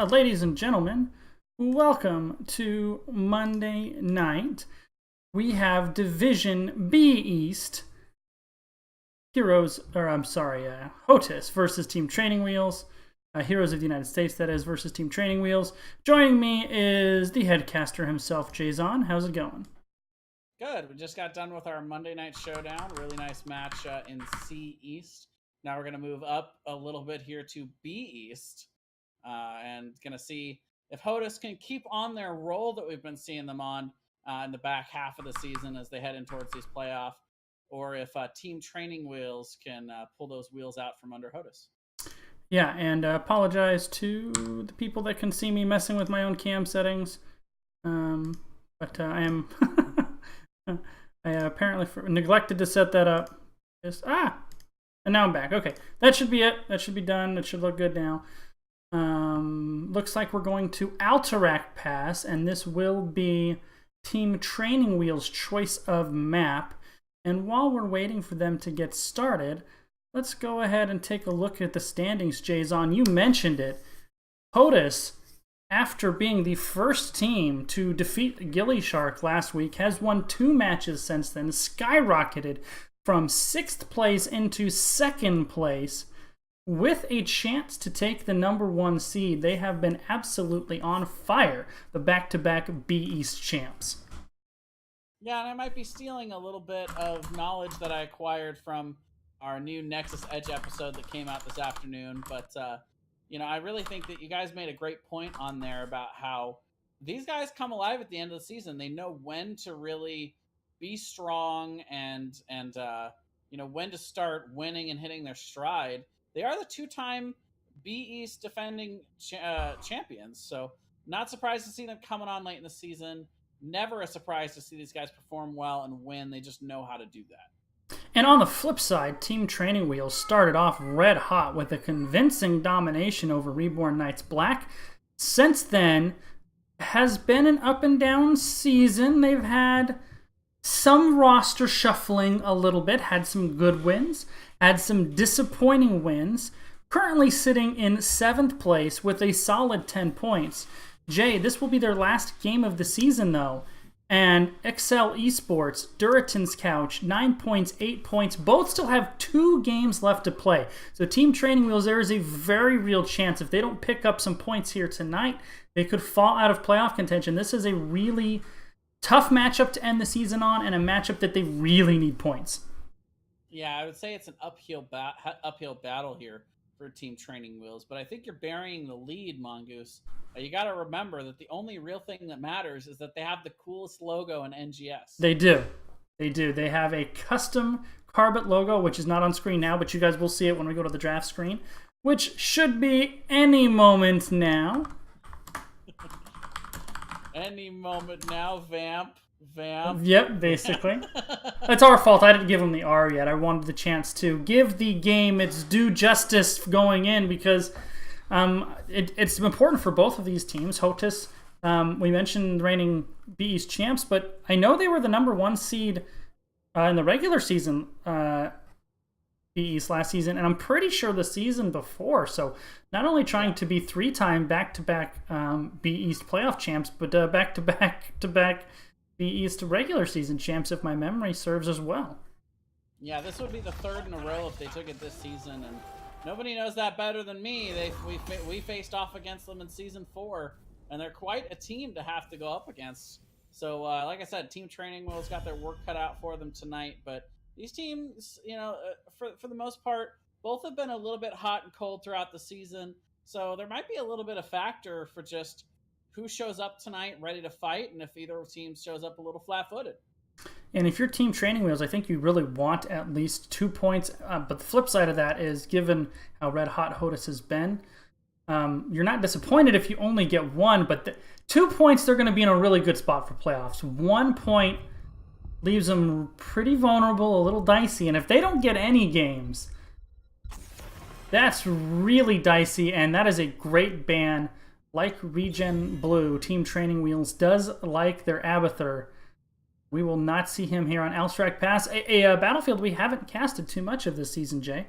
Ladies and gentlemen, welcome to Monday night. We have Division B East HOTUS versus Team Training Wheels. Heroes of the United States, that is, versus Team Training Wheels. Joining me is the headcaster himself, Jason. How's it going? Good. We just got done with our Monday night showdown. Really nice match in C East. Now we're going to move up a little bit here to B East and going to see if HOTUS can keep on their roll that we've been seeing them on in the back half of the season as they head in towards these playoffs, or if Team Training Wheels can pull those wheels out from under HOTUS. Yeah, and apologize to the people that can see me messing with my own cam settings. But I am... I apparently neglected to set that up. And now I'm back. Okay, that should be it. That should be done. That should look good now. Looks like we're going to Alterac Pass, and this will be Team Training Wheels' choice of map. And while we're waiting for them to get started, let's go ahead and take a look at the standings, Jason. You mentioned it. HOTUS, after being the first team to defeat Ghillie Shark last week, has won 2 matches since then, skyrocketed from 6th place into 2nd place with a chance to take the number 1 seed. They have been absolutely on fire, the back-to-back B East champs. Yeah, and I might be stealing a little bit of knowledge that I acquired from our new Nexus Edge episode that came out this afternoon, but I really think that you guys made a great point on there about how these guys come alive at the end of the season. They know when to really be strong and when to start winning and hitting their stride. They are the 2-time B East defending champions, so not surprised to see them coming on late in the season. Never a surprise to see these guys perform well and win. They just know how to do that. And on the flip side, Team Training Wheels started off red hot with a convincing domination over Reborn Knights Black. Since then, has been an up and down season. They've had some roster shuffling a little bit, had some good wins, had some disappointing wins. Currently sitting in 7th place with a solid 10 points. Jay, this will be their last game of the season, though. And Excel Esports, Duratan's Couch, 9 points, 8 points, both still have 2 games left to play. So Team Training Wheels, there is a very real chance if they don't pick up some points here tonight, they could fall out of playoff contention. This is a really tough matchup to end the season on, and a matchup that they really need points. Yeah, I would say it's an uphill battle here for Team Training Wheels, but I think you're burying the lead, Mongoose. You got to remember that the only real thing that matters is that they have the coolest logo in NGS. They do. They do. They have a custom Carbot logo, which is not on screen now, but you guys will see it when we go to the draft screen, which should be any moment now. Any moment now, Vamp. Yep, basically. It's our fault. I didn't give them the R yet. I wanted the chance to give the game its due justice going in because it's important for both of these teams. HOTUS, we mentioned reigning B East champs, but I know they were the number 1 seed in the regular season B East last season, and I'm pretty sure the season before. So not only trying to be 3-time back-to-back B East playoff champs, but back-to-back B East regular season champs, if my memory serves as well. Yeah, this would be the 3rd in a row if they took it this season, and nobody knows that better than me. We faced off against them in Season 4, and they're quite a team to have to go up against. So, like I said, Team Training Wheels got their work cut out for them tonight, but these teams, for the most part, both have been a little bit hot and cold throughout the season, so there might be a little bit of factor for just who shows up tonight ready to fight, and if either team shows up a little flat-footed. And if you're Team Training Wheels, I think you really want at least 2 points. But the flip side of that is, given how red hot HOTUS has been, you're not disappointed if you only get 1. But 2 points, they're going to be in a really good spot for playoffs. 1 point leaves them pretty vulnerable, a little dicey. And if they don't get any games, that's really dicey. And that is a great ban. Like Regen Blue, Team Training Wheels does like their Abathur. We will not see him here on Alterac Pass, a battlefield we haven't casted too much of this season, Jay.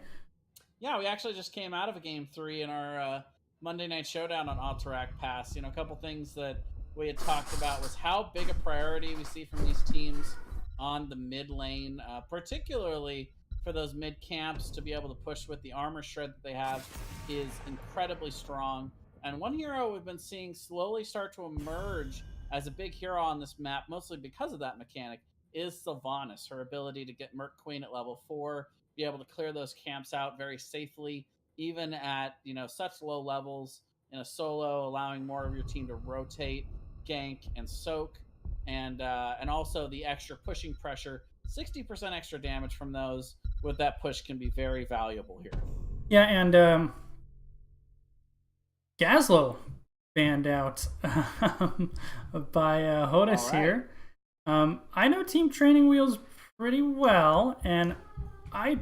Yeah, we actually just came out of a Game 3 in our Monday Night Showdown on Alterac Pass. A couple things that we had talked about was how big a priority we see from these teams on the mid lane, particularly for those mid camps to be able to push with the armor shred that they have is incredibly strong. And one hero we've been seeing slowly start to emerge as a big hero on this map, mostly because of that mechanic, is Sylvanas. Her ability to get Merc Queen at level 4, be able to clear those camps out very safely, even at such low levels in a solo, allowing more of your team to rotate, gank, and soak, and also the extra pushing pressure. 60% extra damage from those with that push can be very valuable here. Yeah, and Gazlo banned out by HOTUS here. I know Team Training Wheels pretty well, and I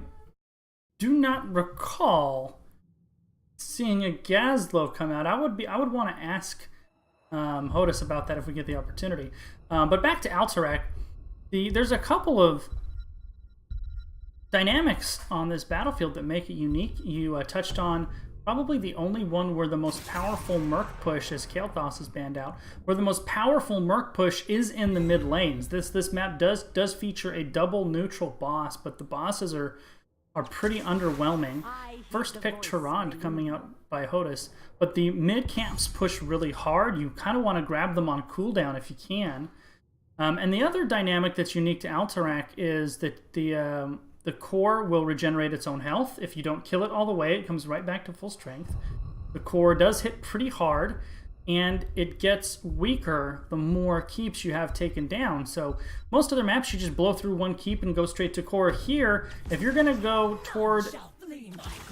do not recall seeing a Gazlo come out. I would want to ask HOTUS about that if we get the opportunity. But back to Alterac, there's a couple of dynamics on this battlefield that make it unique. You touched on probably the only one where the most powerful Merc push, as Kael'thas is banned out, where the most powerful Merc push is in the mid lanes. This map does feature a double neutral boss, but the bosses are pretty underwhelming. First pick Tyrande coming out by HOTUS, but the mid camps push really hard. You kind of want to grab them on cooldown if you can. And the other dynamic that's unique to Alterac is that the core will regenerate its own health. If you don't kill it all the way, it comes right back to full strength. The core does hit pretty hard, and it gets weaker the more keeps you have taken down. So most other maps, you just blow through one keep and go straight to core. Here, if you're going to go toward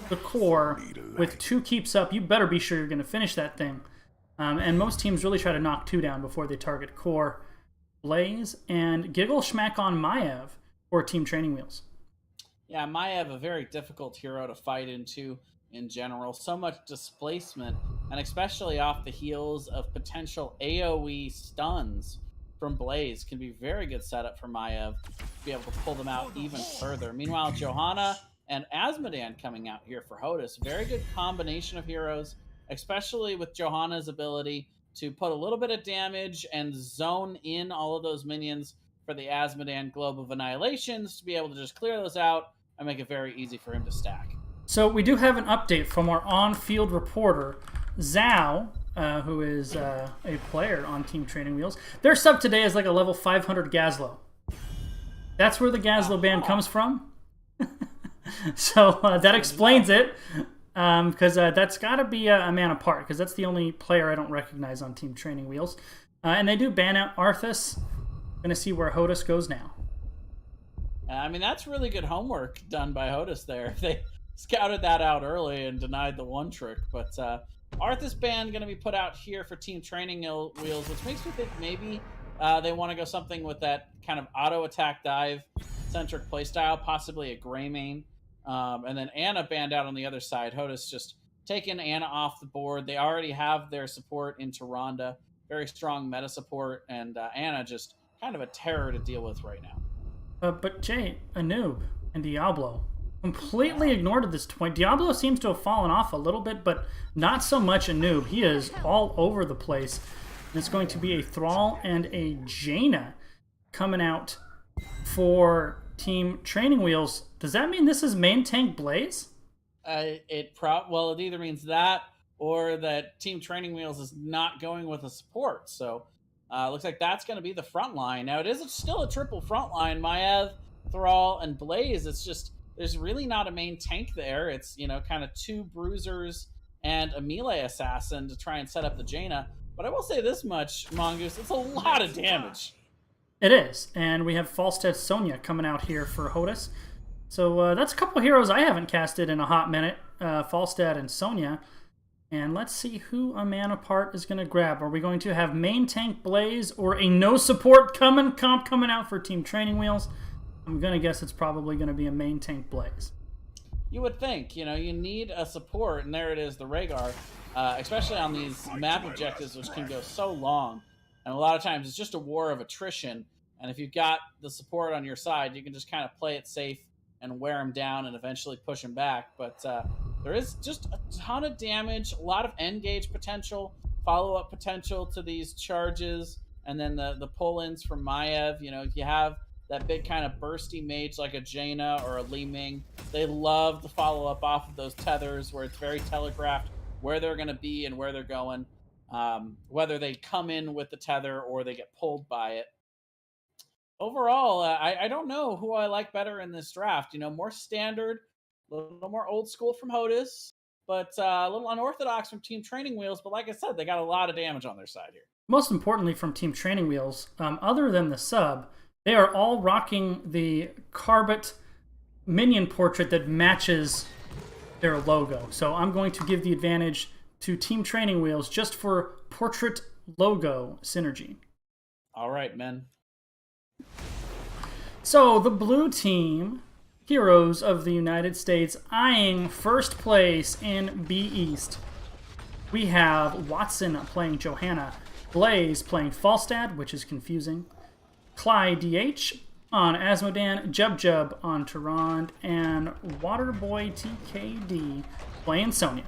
the core with 2 keeps up, you better be sure you're going to finish that thing. And most teams really try to knock 2 down before they target core. Blaze and Giggle Schmack on Maiev for Team Training Wheels. Yeah, Maiev, a very difficult hero to fight into in general. So much displacement, and especially off the heels of potential AoE stuns from Blaze can be very good setup for Maiev to be able to pull them out even further. Meanwhile, Johanna and Azmodan coming out here for HOTUS. Very good combination of heroes, especially with Johanna's ability to put a little bit of damage and zone in all of those minions for the Azmodan Globe of Annihilations to be able to just clear those out and make it very easy for him to stack. So we do have an update from our on-field reporter, Zhao, who is a player on Team Training Wheels. Their sub today is like a level 500 Gazlo. That's where the Gazlo ban comes from. So that explains it, because that's got to be a man apart, because that's the only player I don't recognize on Team Training Wheels. And they do ban out Arthas. Going to see where HOTUS goes now. I mean, that's really good homework done by HOTUS there. They scouted that out early and denied the one trick. But Arthas ban going to be put out here for Team Training Wheels, which makes me think maybe they want to go something with that kind of auto attack dive centric playstyle, possibly a Grey main. And then Anna banned out on the other side. HOTUS just taking Anna off the board. They already have their support in Tyrande, very strong meta support, and Anna just kind of a terror to deal with right now. But Jay, Anub, and Diablo completely ignored at this point. Diablo seems to have fallen off a little bit, but not so much Anub. He is all over the place. And it's going to be a Thrall and a Jaina coming out for Team Training Wheels. Does that mean this is main tank Blaze? It either means that or that Team Training Wheels is not going with a support. So looks like that's going to be the front line. Now, it is still a triple front line. Maiev, Thrall, and Blaze. It's just, there's really not a main tank there. It's, kind of 2 bruisers and a melee assassin to try and set up the Jaina. But I will say this much, Mongoose, it's a lot of damage. It is. And we have Falstad Sonya coming out here for HOTUS. So that's a couple heroes I haven't casted in a hot minute. Falstad and Sonya. And let's see who a man apart is going to grab. Are we going to have main tank Blaze or a no support comp coming out for Team Training Wheels? I'm going to guess it's probably going to be a main tank Blaze. You would think, you need a support, and there it is, the Rhaegar, especially on these map objectives, which can go so long. And a lot of times it's just a war of attrition. And if you've got the support on your side, you can just kind of play it safe and wear him down and eventually push him back. But there is just a ton of damage, a lot of engage potential, follow-up potential to these charges, and then the pull-ins from Maiev. If you have that big kind of bursty mage like a Jaina or a Li Ming, they love to follow up off of those tethers where it's very telegraphed where they're going to be and where they're going, whether they come in with the tether or they get pulled by it. Overall, I don't know who I like better in this draft. More standard, a little more old school from HOTUS, but a little unorthodox from Team Training Wheels. But like I said, they got a lot of damage on their side here. Most importantly from Team Training Wheels, other than the sub, they are all rocking the Carbot minion portrait that matches their logo. So I'm going to give the advantage to Team Training Wheels just for portrait logo synergy. All right, men. So the blue team, Heroes of the United States, eyeing first place in B East. We have Watson playing Johanna, Blaze playing Falstad, which is confusing, Clyde DH on Asmodan, Jub on Tyrande, and Waterboy TKD playing Sonya.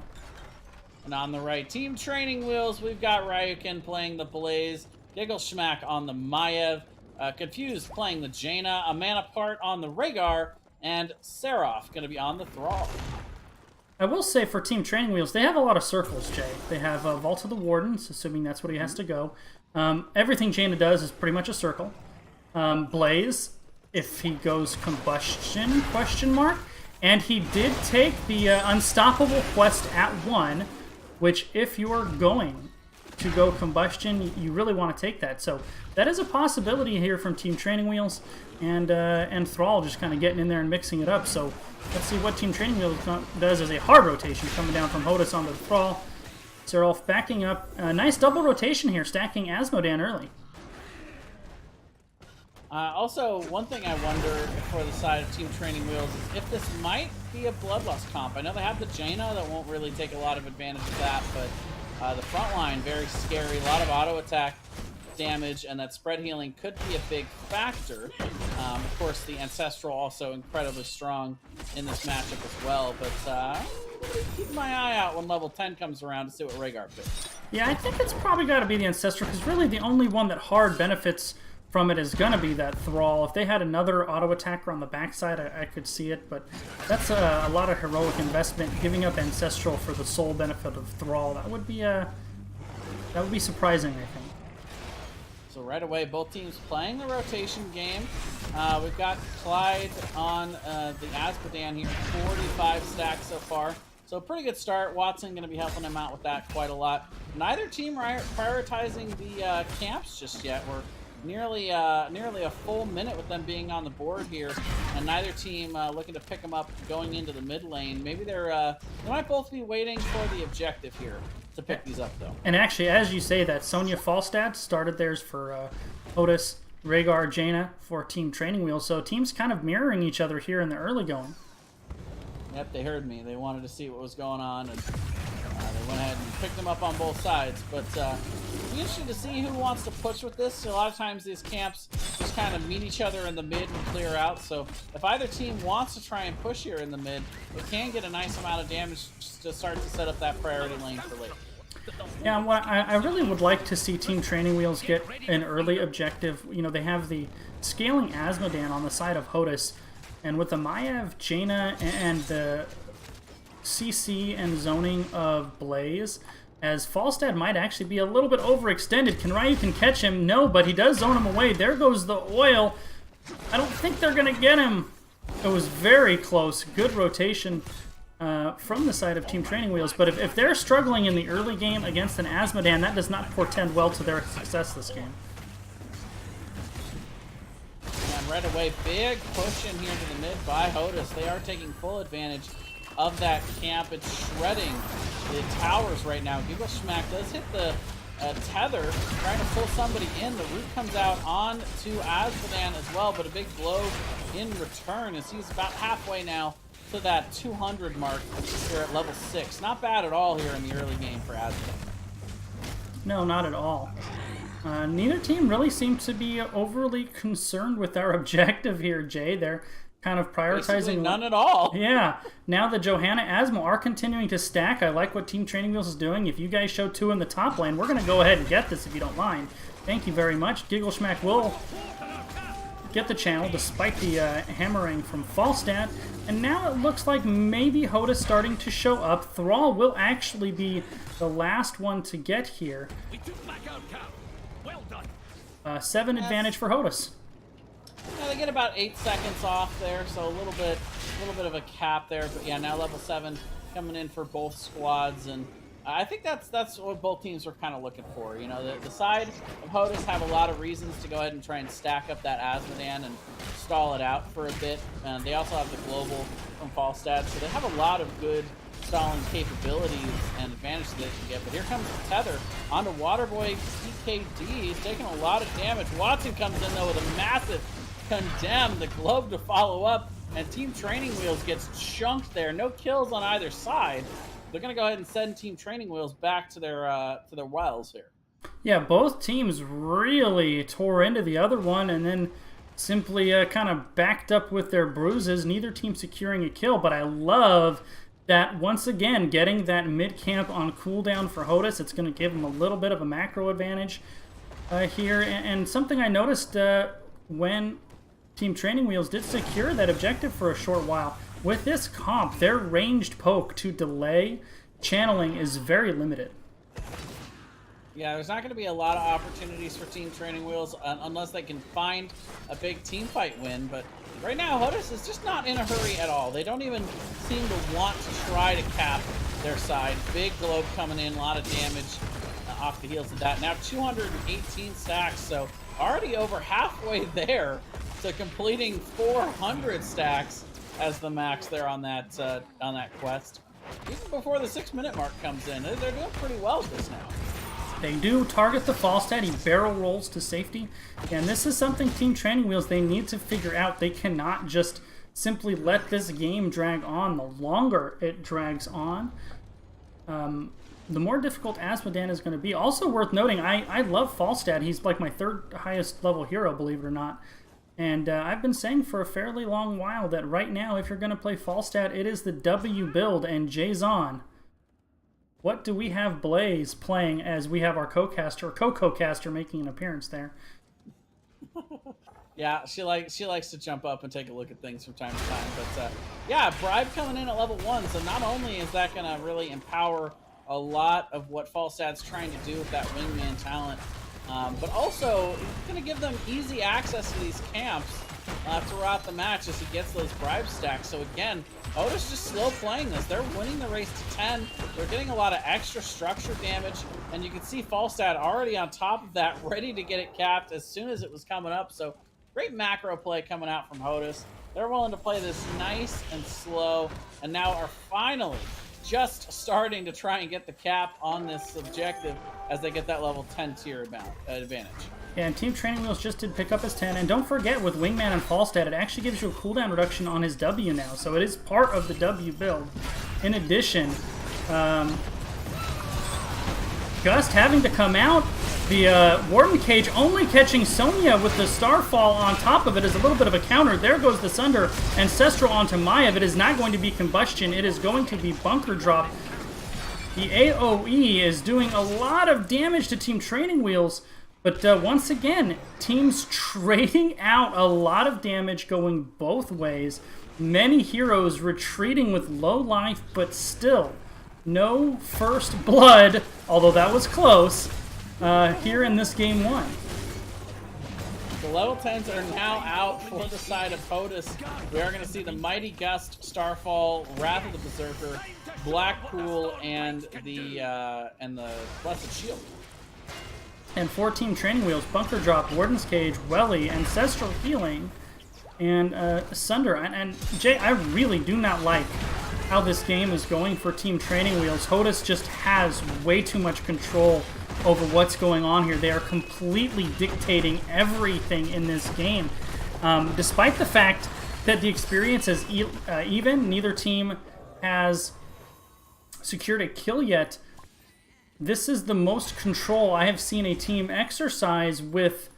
And on the right, Team Training Wheels, we've got Ryukin playing the Blaze, Gigglesmack on the Maiev, Confused playing the Jaina, a man apart on the Rhaegar, and Seraph going to be on the Thrall. I will say for Team Training Wheels, they have a lot of circles, Jay. They have Vault of the Wardens, assuming that's what he has to go. Everything Jaina does is pretty much a circle. Blaze, if he goes Combustion, question mark. And he did take the Unstoppable quest at 1, which if you're going to go Combustion, you really want to take that. So that is a possibility here from Team Training Wheels, and Thrall just kind of getting in there and mixing it up. So let's see what Team Training Wheels does as a hard rotation coming down from HOTUS onto the Thrall. Seraph backing up. A nice double rotation here, stacking Asmodan early. Also, one thing I wonder for the side of Team Training Wheels is if this might be a Bloodlust comp. I know they have the Jaina that won't really take a lot of advantage of that, but the front line, very scary. A lot of auto attack damage, and that spread healing could be a big factor. Of course, the Ancestral also incredibly strong in this matchup as well, but I'm keeping my eye out when level 10 comes around to see what Rhaegar picks. Yeah, I think it's probably got to be the Ancestral, because really the only one that hard benefits from it is going to be that Thrall. If they had another auto attacker on the backside, I could see it, but that's a lot of heroic investment, giving up Ancestral for the sole benefit of Thrall. That would be surprising, I think. So right away, both teams playing the rotation game. We've got Clyde on the Asmodan here, 45 stacks so far. So pretty good start. Watson going to be helping him out with that quite a lot. Neither team prioritizing the camps just yet. We're nearly a full minute with them being on the board here, and neither team looking to pick them up going into the mid lane. Maybe they might both be waiting for the objective here to pick these up, though. And actually, as you say that, Sonya Falstad started theirs for HOTUS, Rhaegar, Jaina for Team Training Wheels, so teams kind of mirroring each other here in the early going. Yep, they heard me. They wanted to see what was going on, and they went ahead and picked them up on both sides. But it'll be interesting to see who wants to push with this. A lot of times these camps just kind of meet each other in the mid and clear out. So if either team wants to try and push here in the mid, it can get a nice amount of damage to start to set up that priority lane for later. Yeah, well, I really would like to see Team Training Wheels get an early objective. You know, they have the scaling Asmodan on the side of HOTUS, and with the Maiev, Jaina, and the CC and zoning of Blaze, as Falstad might actually be a little bit overextended. Can Ryukin catch him? No, but he does zone him away. There goes the oil. I don't think they're going to get him. It was very close. Good rotation from the side of Team Training Wheels, but if they're struggling in the early game against an Asmodan, that does not portend well to their success this game. And right away, big push in here to the mid by HOTUS. They are taking full advantage of that camp. It's shredding the towers right now. Gigglesmack does hit the tether, trying to pull somebody in. The root comes out on to Asmodan as well, but a big blow in return as he's about halfway now to that 200 mark here at level 6. Not bad at all here in the early game for Asmodan. No, not at all. Neither team really seemed to be overly concerned with our objective here, Jay. They're kind of prioritizing... Basically none at all. Yeah. Now that Johanna Asmo are continuing to stack, I like what Team Training Wheels is doing. If you guys show 2 in the top lane, we're going to go ahead and get this if you don't mind. Thank you very much. Giggle Schmack will get the channel despite the hammering from Falstad. And now it looks like maybe HOTUS starting to show up. Thrall will actually be the last one to get here. 7 advantage for HOTUS. Yeah, they get about 8 seconds off there, so a little bit of a cap there. But yeah, now level 7 coming in for both squads, and I think that's what both teams were kind of looking for. You know, the side of HOTUS have a lot of reasons to go ahead and try and stack up that Asmodan and stall it out for a bit. And they also have the global from Falstad, so they have a lot of good stalling capabilities and advantages they can get. But here comes the tether onto Waterboy PKD. He's taking a lot of damage. Watson comes in though with a massive condemn, the globe to follow up, and Team Training Wheels gets chunked there. No kills on either side. They're going to go ahead and send Team Training Wheels back to their wells here. Yeah, both teams really tore into the other one and then simply kind of backed up with their bruises. Neither team securing a kill, but I love that once again getting that mid camp on cooldown for HOTUS. It's going to give them a little bit of a macro advantage here. And something I noticed when Team Training Wheels did secure that objective for a short while, with this comp, their ranged poke to delay channeling is very limited. Yeah, there's not going to be a lot of opportunities for Team Training Wheels unless they can find a big team fight win. But right now, HOTUS is just not in a hurry at all. They don't even seem to want to try to cap their side. Big globe coming in, a lot of damage off the heels of that. Now 218 stacks, so already over halfway there to completing 400 stacks as the max there on that quest. Even before the 6-minute mark comes in, they're doing pretty well with this now. They do target the Falstad. He barrel rolls to safety. And this is something Team Training Wheels, they need to figure out. They cannot just simply let this game drag on. The longer it drags on, the more difficult Asmodan is going to be. Also worth noting, I love Falstad. He's like my 3rd highest level hero, believe it or not. And I've been saying for a fairly long while that right now, if you're going to play Falstad, it is the W build. And Jason, what do we have Blaze playing as we have our co-caster making an appearance there? Yeah, she likes to jump up and take a look at things from time to time. But yeah, Bribe coming in at level 1, so not only is that going to really empower a lot of what Falstad's trying to do with that wingman talent, but also it's going to give them easy access to these camps throughout the match as he gets those bribe stacks. So again, HOTUS just slow playing this. They're winning the race to 10. They're getting a lot of extra structure damage, and you can see Falstad already on top of that, ready to get it capped as soon as it was coming up. So great macro play coming out from HOTUS. They're willing to play this nice and slow, and now are finally just starting to try and get the cap on this objective as they get that level 10 tier advantage. Yeah, and Team Training Wheels just did pick up his 10. And don't forget, with Wingman and Falstad, it actually gives you a cooldown reduction on his W now. So it is part of the W build. In addition, Gust having to come out. The Warden Cage only catching Sonya with the Starfall on top of it is a little bit of a counter. There goes the Sunder. Ancestral onto Maiev. It is not going to be Combustion. It is going to be Bunker Drop. The AoE is doing a lot of damage to Team Training Wheels. But once again, teams trading out a lot of damage going both ways. Many heroes retreating with low life, but still no first blood, although that was close, here in this game 1. The level 10s are now out for the side of HOTUS. We are going to see the Mighty Gust, Starfall, Wrath of the Berserker, Blackpool, and the Blessed Shield. And 4 Team Training Wheels, Bunker Drop, Warden's Cage, Welly, Ancestral Healing, and Sunder. And Jay, I really do not like how this game is going for Team Training Wheels. HOTUS just has way too much control over what's going on here. They are completely dictating everything in this game. Despite the fact that the experience is even, neither team has secured a kill yet. This is the most control I have seen a team exercise with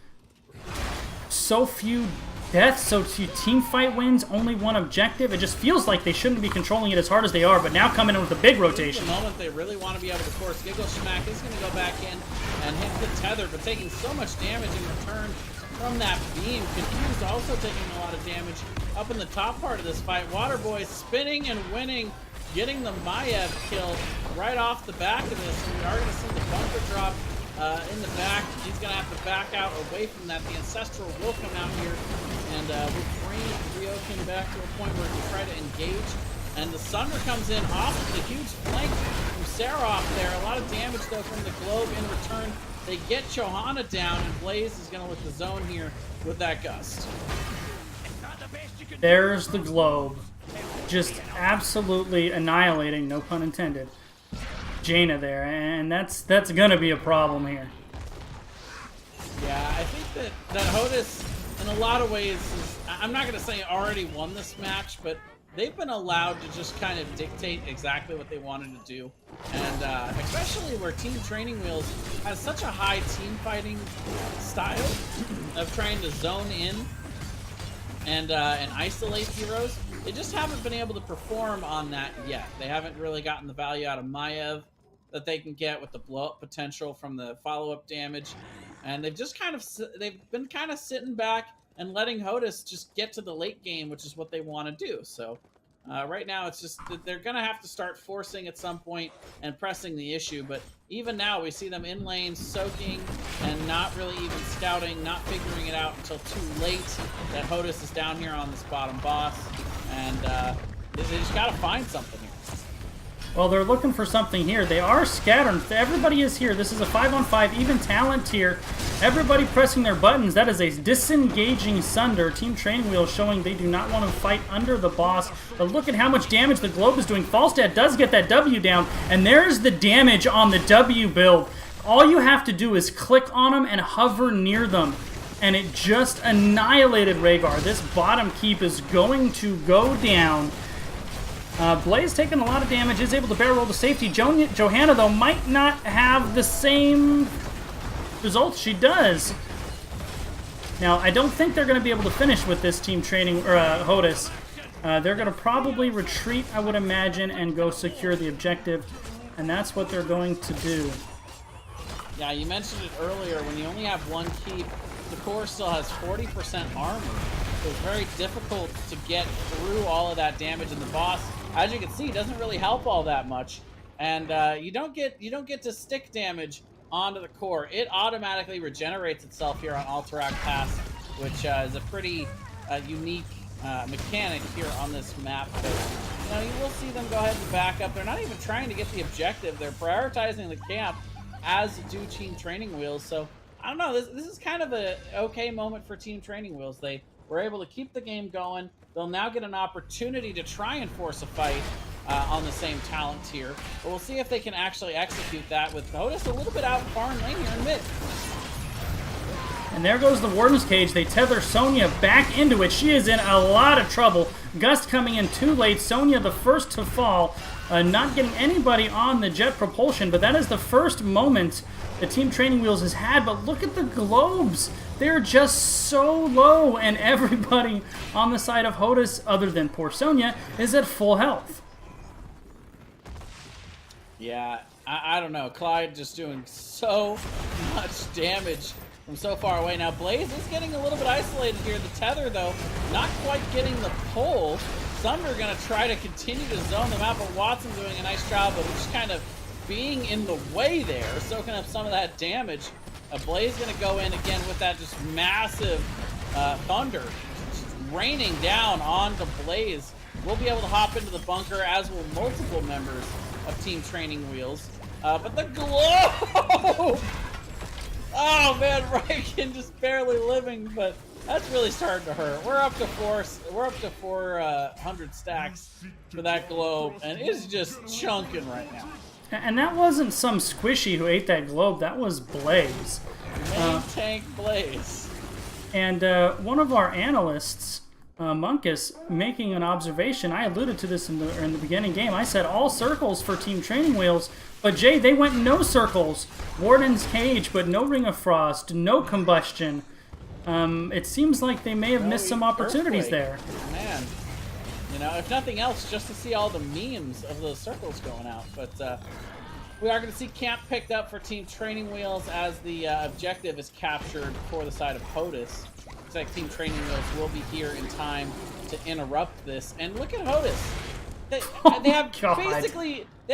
so few death, so team fight wins only one objective. It just feels like they shouldn't be controlling it as hard as they are, but now coming in with a big rotation. The moment they really want to be able to force Giggle Smack is going to go back in and hit the tether, but taking so much damage in return from that beam. Confused also taking a lot of damage up in the top part of this fight. Waterboy spinning and winning, getting the Maiev kill right off the back of this, and we are going to see the bunker drop in the back. He's going to have to back out away from that. The Ancestral will come out here and will bring Ryokin back to a point where he can try to engage. And the Sunder comes in off of the huge flank from Seraph there. A lot of damage, though, from the Globe in return. They get Johanna down, and Blaze is going to look the zone here with that Gust. There's the Globe. Just absolutely annihilating, no pun intended, Jaina there, and that's going to be a problem here. Yeah, I think that HOTUS, in a lot of ways, I'm not going to say already won this match, but they've been allowed to just kind of dictate exactly what they wanted to do. And especially where Team Training Wheels has such a high team fighting style of trying to zone in and isolate heroes, they just haven't been able to perform on that yet. They haven't really gotten the value out of Maiev that they can get with the blow-up potential from the follow-up damage. And they've just they've been kind of sitting back and letting HOTUS just get to the late game, which is what they want to do. So right now, it's just that they're going to have to start forcing at some point and pressing the issue. But even now, we see them in lane, soaking, and not really even scouting, not figuring it out until too late that HOTUS is down here on this bottom boss. And they just got to find something here. Well, they're looking for something here. They are scattered. Everybody is here. This is a 5-on-5, even talent here. Everybody pressing their buttons. That is a disengaging Sunder. Team Training Wheels showing they do not want to fight under the boss. But look at how much damage the Globe is doing. Falstad does get that W down, and there's the damage on the W build. All you have to do is click on them and hover near them, and it just annihilated Rhaegar. This bottom keep is going to go down. Blaze taking a lot of damage, is able to barrel roll to safety. Johanna, though, might not have the same results she does. Now, I don't think they're going to be able to finish with this Team Training, or HOTUS. They're going to probably retreat, I would imagine, and go secure the objective. And that's what they're going to do. Yeah, you mentioned it earlier. When you only have one keep, the core still has 40% armor. So it's very difficult to get through all of that damage, and the boss, as you can see, doesn't really help all that much. And you don't get to stick damage onto the core. It automatically regenerates itself here on Alterac Pass, which is a pretty unique mechanic here on this map. But you will see them go ahead and back up. They're not even trying to get the objective. They're prioritizing the camp, as do Team Training Wheels. So I don't know. This is kind of a okay moment for Team Training Wheels. They were able to keep the game going. They'll now get an opportunity to try and force a fight on the same talent tier. But we'll see if they can actually execute that with HOTUS a little bit out far in lane here in mid. And there goes the Warden's Cage. They tether Sonya back into it. She is in a lot of trouble. Gust coming in too late. Sonya the first to fall. Not getting anybody on the jet propulsion, but that is the first moment the Team Training Wheels has had. But look at the globes. They're just so low, and everybody on the side of HOTUS, other than poor Sonya, is at full health. Yeah, I don't know. Clyde just doing so much damage from so far away. Now, Blaze is getting a little bit isolated here. The tether, though, not quite getting the pull. Sunder going to try to continue to zone them out, but Watson doing a nice job of just kind of being in the way there, soaking up some of that damage. Blaze going to go in again with that just massive thunder, just raining down onto Blaze. We'll be able to hop into the bunker, as will multiple members of Team Training Wheels. But the globe! Oh man, Ryken just barely living, but that's really starting to hurt. We're up to 400 stacks for that globe, and it's just chunking right now. And that wasn't some squishy who ate that globe. That was Blaze. Main tank Blaze. And one of our analysts, Munkus, making an observation. I alluded to this in the beginning game. I said all circles for Team Training Wheels, but Jay, they went no circles. Warden's Cage, but no Ring of Frost, no combustion. It seems like they may have missed some opportunities there. Man, you know, if nothing else, just to see all the memes of those circles going out. But we are going to see camp picked up for Team Training Wheels as the objective is captured for the side of HOTUS. Looks like Team Training Wheels will be here in time to interrupt this. And look at HOTUS. They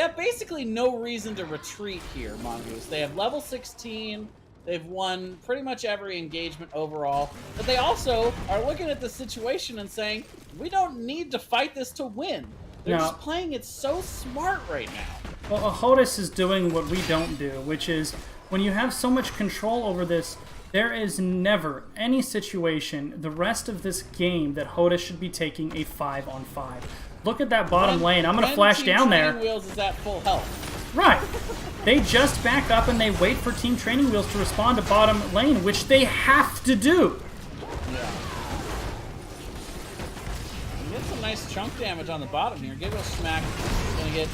have basically no reason to retreat here, Mongoose. They have level 16. They've won pretty much every engagement overall. But they also are looking at the situation and saying, we don't need to fight this to win. They're just playing it so smart right now. Well, HOTUS is doing what we don't do, which is when you have so much control over this, there is never any situation the rest of this game that HOTUS should be taking a 5-on-5. Look at that bottom lane. I'm going to flash down there. Team Training Wheels is at full health. Right. They just back up and they wait for Team Training Wheels to respond to bottom lane, which they have to do. Yeah. And get some nice chunk damage on the bottom here. Giggle Smack is going to get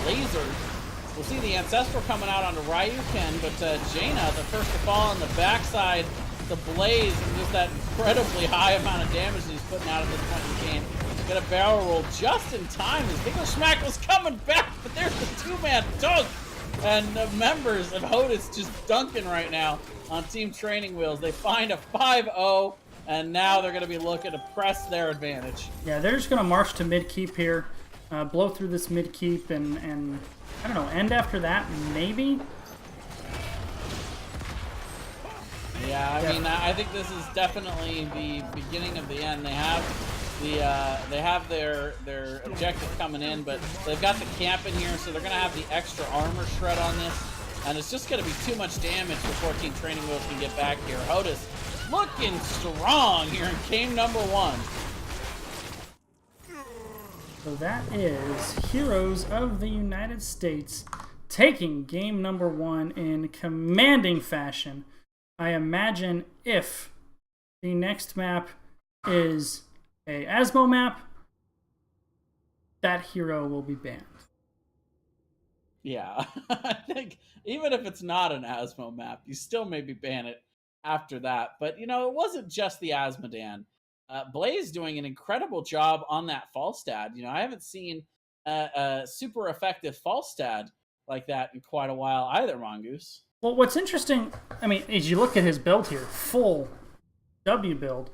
lasered. We'll see the Ancestral coming out onto Ryuken, but Jaina, the first to fall on the backside, the Blaze, and just that incredibly high amount of damage that he's putting out at this point in the game. Get a barrel roll just in time as Giggle Smack was coming back, but there's the two-man dunk. And the members of HOTUS just dunking right now on Team Training Wheels. They find a 5-0, and now they're going to be looking to press their advantage. Yeah, they're just going to march to mid-keep here, blow through this mid-keep, and I don't know, end after that, maybe? Yeah, I mean, I think this is definitely the beginning of the end. They have their objective coming in, but they've got the camp in here, so they're going to have the extra armor shred on this, and it's just going to be too much damage before Team Training Wheels can get back here. HOTUS looking strong here in game number 1. So that is Heroes of the United States taking game number 1 in commanding fashion. I imagine if the next map is a Asmo map, that hero will be banned. Yeah, I think even if it's not an Asmo map, you still maybe ban it after that. But, you know, it wasn't just the Asmodan. Blaze doing an incredible job on that Falstad. You know, I haven't seen a super effective Falstad like that in quite a while either, Mongoose. Well, what's interesting, I mean, as you look at his build here, full W build,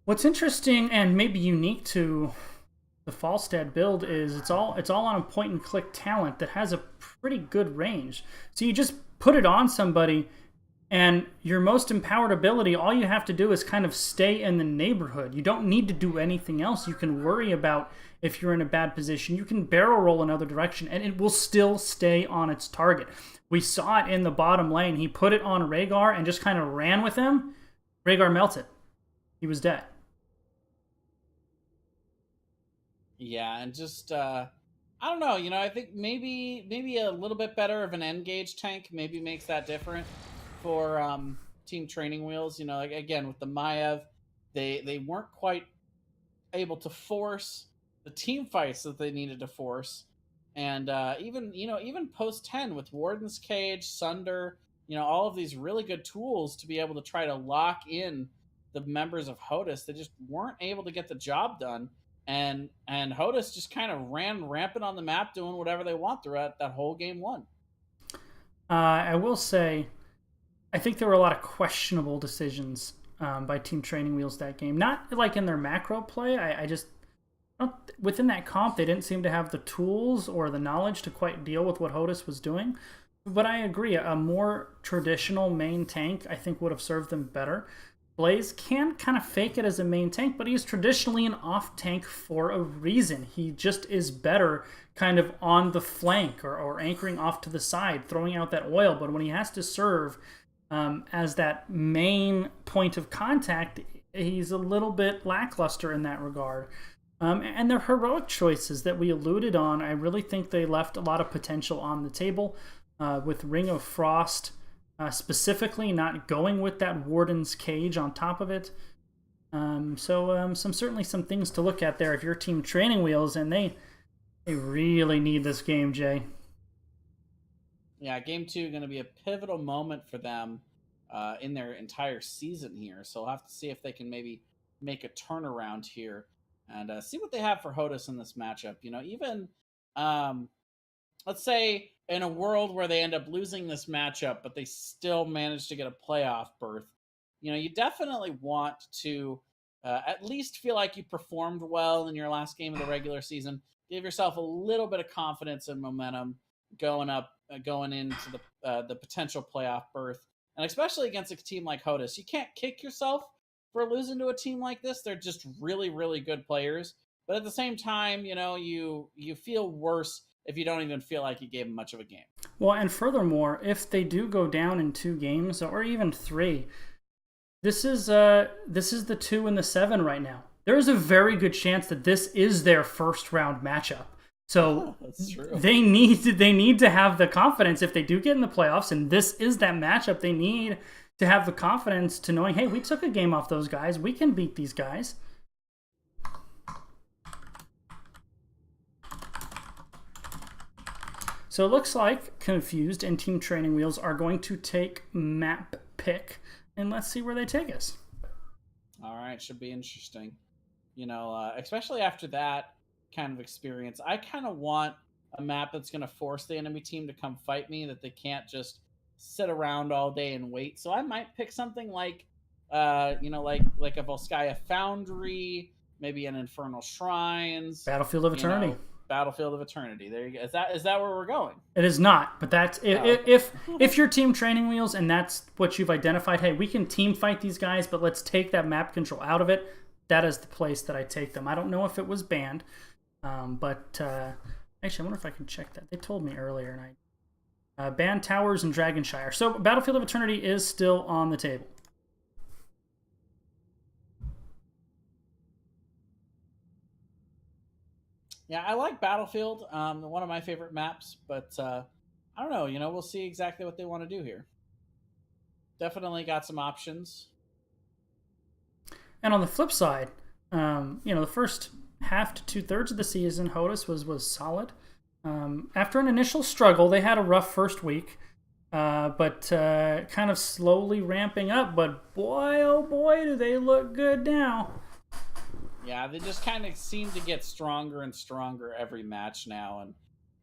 what's interesting and maybe unique to the Falstad build is it's all on a point-and-click talent that has a pretty good range. So you just put it on somebody, and your most empowered ability, all you have to do is kind of stay in the neighborhood. You don't need to do anything else. You can worry about if you're in a bad position. You can barrel roll another direction, and it will still stay on its target. We saw it in the bottom lane. He put it on Rhaegar and just kind of ran with him. Rhaegar melted. He was dead. Yeah, and just I don't know. You know, I think maybe a little bit better of an N-Gage tank maybe makes that different for Team Training Wheels. You know, like, again, with the Maiev, they weren't quite able to force the team fights that they needed to force. And even post 10 with Warden's Cage, Sunder, you know, all of these really good tools to be able to try to lock in the members of HOTUS, they just weren't able to get the job done. And HOTUS just kind of ran rampant on the map, doing whatever they want throughout that whole game 1. I will say, I think there were a lot of questionable decisions by Team Training Wheels that game. Not like in their macro play. I just within that comp, they didn't seem to have the tools or the knowledge to quite deal with what HOTUS was doing. But I agree, a more traditional main tank, I think, would have served them better. Blaze can kind of fake it as a main tank, but he's traditionally an off tank for a reason. He just is better kind of on the flank or anchoring off to the side, throwing out that oil. But when he has to serve as that main point of contact, he's a little bit lackluster in that regard. And their heroic choices that we alluded on, I really think they left a lot of potential on the table with Ring of Frost specifically not going with that Warden's Cage on top of it. Certainly some things to look at there if you're Team Training Wheels, and they really need this game, Jay. Yeah, game 2 going to be a pivotal moment for them. in their entire season here. So we'll have to see if they can maybe make a turnaround here and see what they have for HOTUS in this matchup. Even um, let's say in a world where they end up losing this matchup, but they still manage to get a playoff berth, you definitely want to at least feel like you performed well in your last game of the regular season. Give yourself a little bit of confidence and momentum going into the potential playoff berth, and especially against a team like HOTUS. You can't kick yourself for losing to a team like this. They're just really, really good players. But at the same time, you feel worse if you don't even feel like you gave them much of a game. Well, and furthermore, if they do go down in 2 games or even 3, this is the 2 and the 7 right now. There is a very good chance that this is their first round matchup. So That's true. they need to have the confidence if they do get in the playoffs, and this is that matchup. They need to have the confidence to knowing, hey, we took a game off those guys. We can beat these guys. So it looks like Confused and Team Training Wheels are going to take map pick, and let's see where they take us. All right, should be interesting. Especially after that kind of experience, I kind of want a map that's going to force the enemy team to come fight me, that they can't just sit around all day and wait. So I might pick something like, like a Volskaya Foundry, maybe an Infernal Shrines, Battlefield of Eternity. Battlefield of Eternity. There you go. Is that where we're going? It is not, but that's if you're Team Training Wheels and that's what you've identified, hey, we can team fight these guys, but let's take that map control out of it. That is the place that I take them. I don't know if it was banned, but actually, I wonder if I can check that. They told me earlier, and I banned Towers and Dragonshire. So Battlefield of Eternity is still on the table. Yeah, I like Battlefield. One of my favorite maps, but I don't know. We'll see exactly what they want to do here. Definitely got some options. And on the flip side, the first half to 2/3 of the season, HOTUS was solid. After an initial struggle, they had a rough first week, but kind of slowly ramping up. But boy, oh boy, do they look good now. Yeah, they just kind of seem to get stronger and stronger every match now.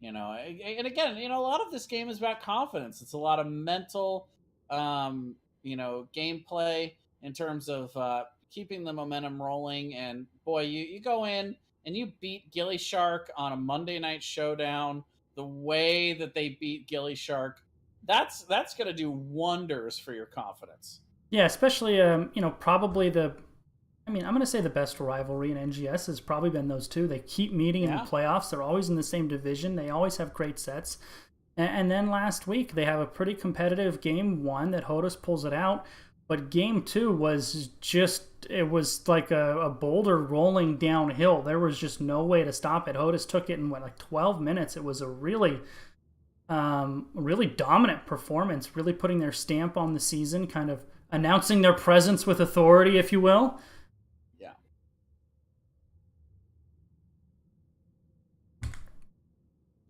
And again, a lot of this game is about confidence. It's a lot of mental, gameplay in terms of keeping the momentum rolling. And boy, you go in and you beat Gilly Shark on a Monday Night Showdown the way that they beat Gilly Shark. That's going to do wonders for your confidence. Yeah, especially, probably I'm going to say the best rivalry in NGS has probably been those two. They keep meeting in the playoffs. They're always in the same division. They always have great sets. And then last week, they have a pretty competitive game 1 that HOTUS pulls it out. But game 2 was it was like a boulder rolling downhill. There was just no way to stop it. HOTUS took it in, 12 minutes. It was a really dominant performance, really putting their stamp on the season, kind of announcing their presence with authority, if you will.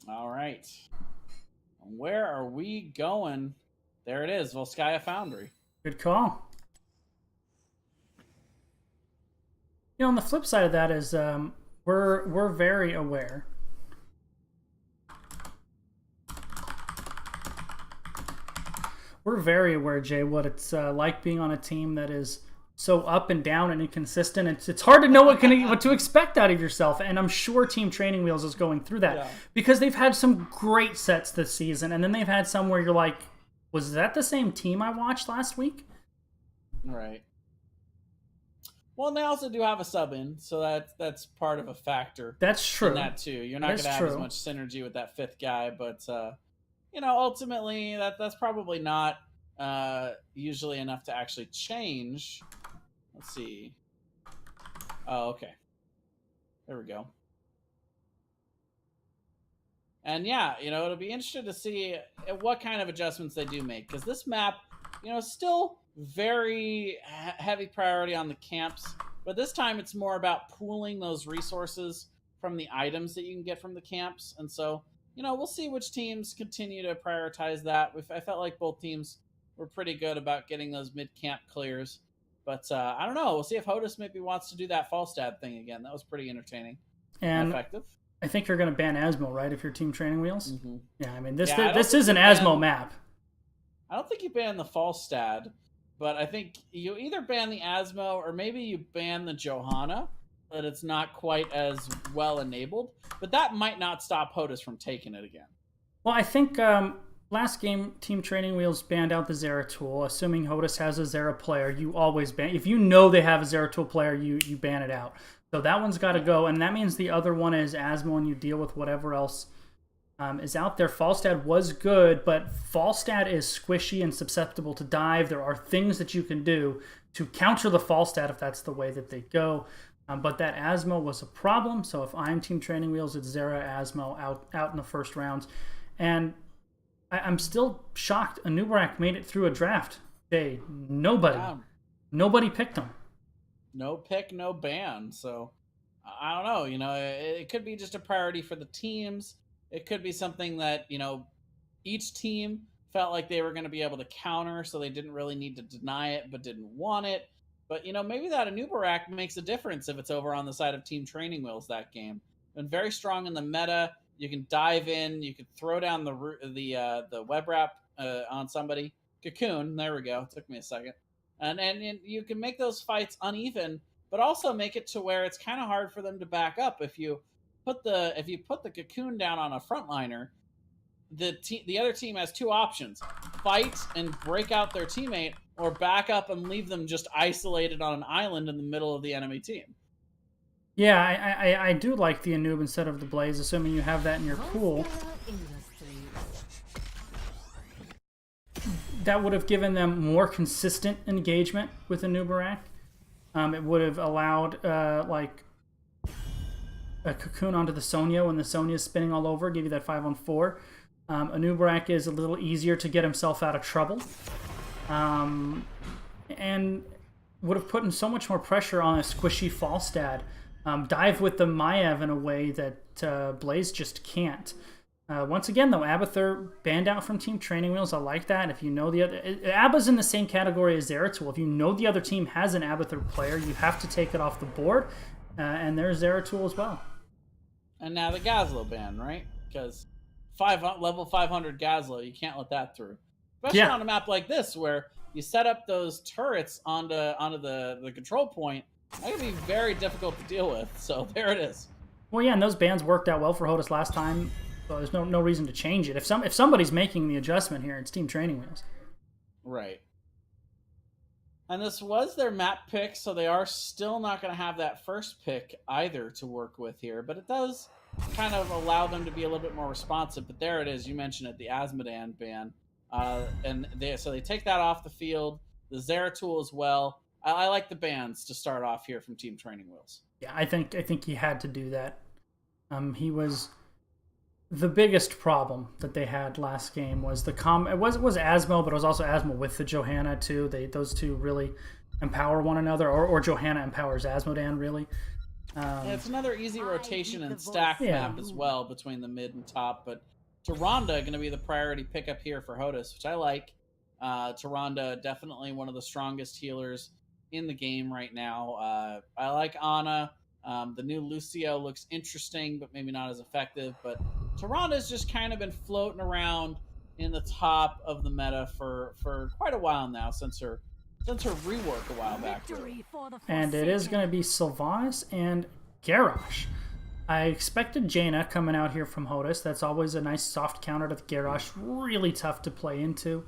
All right. Where are we going? There it is, Volskaya Foundry. Good call. On the flip side of that is we're very aware. We're very aware, Jay, what it's like being on a team that is so up and down and inconsistent. It's hard to know what to expect out of yourself. And I'm sure Team Training Wheels is going through that because they've had some great sets this season. And then they've had some where you're like, was that the same team I watched last week? Right. Well, and they also do have a sub in, so that's part of a factor. That's true. In that too. You're not going to have as much synergy with that 5th guy, but ultimately that's probably not usually enough to actually change. Let's see. Oh, okay. There we go. And yeah, it'll be interesting to see what kind of adjustments they do make, because this map, still very heavy priority on the camps, but this time it's more about pooling those resources from the items that you can get from the camps. And so, we'll see which teams continue to prioritize that. I felt like both teams we're pretty good about getting those mid camp clears. But I don't know. We'll see if HOTUS maybe wants to do that Falstad thing again. That was pretty entertaining and And effective. I think you're going to ban Asmo, right? If you're team training wheels. Mm-hmm. Yeah, I mean this Yeah, this is an Asmo map. I don't think you ban the Falstad, but I think you either ban the Asmo or maybe you ban the Johanna, but it's not quite as well enabled. But that might not stop HOTUS from taking it again. Well, I think last game, Team Training Wheels banned out the Zeratul. Assuming HOTUS has a Zera player, you always ban. If you know they have a Zeratul player, you ban it out. So that one's got to go, and that means the other one is Asmo, and you deal with whatever else is out there. Falstad was good, but Falstad is squishy and susceptible to dive. There are things that you can do to counter the Falstad if that's the way that they go. But that Asmo was a problem. So if I'm Team Training Wheels, it's Zera Asmo out in the first rounds. And I'm still shocked. Anubarak made it through a draft. Nobody picked him. No pick, no ban. So I don't know. It could be just a priority for the teams. It could be something that, each team felt like they were going to be able to counter, so they didn't really need to deny it, but didn't want it. But, maybe that Anubarak makes a difference if it's over on the side of Team Training Wheels that game. Been very strong in the meta. You can dive in. You can throw down the web wrap on somebody. Cocoon. There we go. It took me a second. And you can make those fights uneven, but also make it to where it's kind of hard for them to back up. If you put the cocoon down on a frontliner, the other team has two options: fight and break out their teammate, or back up and leave them just isolated on an island in the middle of the enemy team. Yeah, I do like the Anub instead of the Blaze, assuming you have that in your pool. That would have given them more consistent engagement with Anubarak. It would have allowed like a cocoon onto the Sonya when the Sonya is spinning all over, give you that 5-on-4. Anubarak is a little easier to get himself out of trouble. And would have put in so much more pressure on a squishy Falstad. Dive with the Maiev in a way that Blaze just can't. Once again, though, Abathur banned out from Team Training Wheels. I like that. If you know the other... Abba's in the same category as Zeratul. If you know the other team has an Abathur player, you have to take it off the board. And there's Zeratul as well. And now the Gazlo ban, right? Because level 500 Gazlo, you can't let that through. Especially on a map like this, where you set up those turrets onto the control point. That can be very difficult to deal with. So there it is. Well, yeah, and those bans worked out well for HOTUS last time. So there's no reason to change it. If somebody's making the adjustment here, it's Team Training Wheels. Right. And this was their map pick, so they are still not going to have that first pick either to work with here. But it does kind of allow them to be a little bit more responsive. But there it is. You mentioned it, the Asmodan ban. So they take that off the field. The Zeratul as well. I like the bans to start off here from Team Training Wheels. Yeah, I think he had to do that. He was... The biggest problem that they had last game was it was Asmo, but it was also Asmo with the Johanna too. Those two really empower one another, or Johanna empowers Asmodan really. It's another easy rotation and stack map as well between the mid and top. But Tyrande going to be the priority pickup here for HOTUS, which I like. Tyrande definitely one of the strongest healers in the game right now. I like Ana. The new Lucio looks interesting, but maybe not as effective. But Tyrande's just kind of been floating around in the top of the meta for quite a while now, since her rework a while back. And it is going to be Sylvanas and Garrosh. I expected Jaina coming out here from HOTUS. That's always a nice soft counter to the Garrosh. Really tough to play into.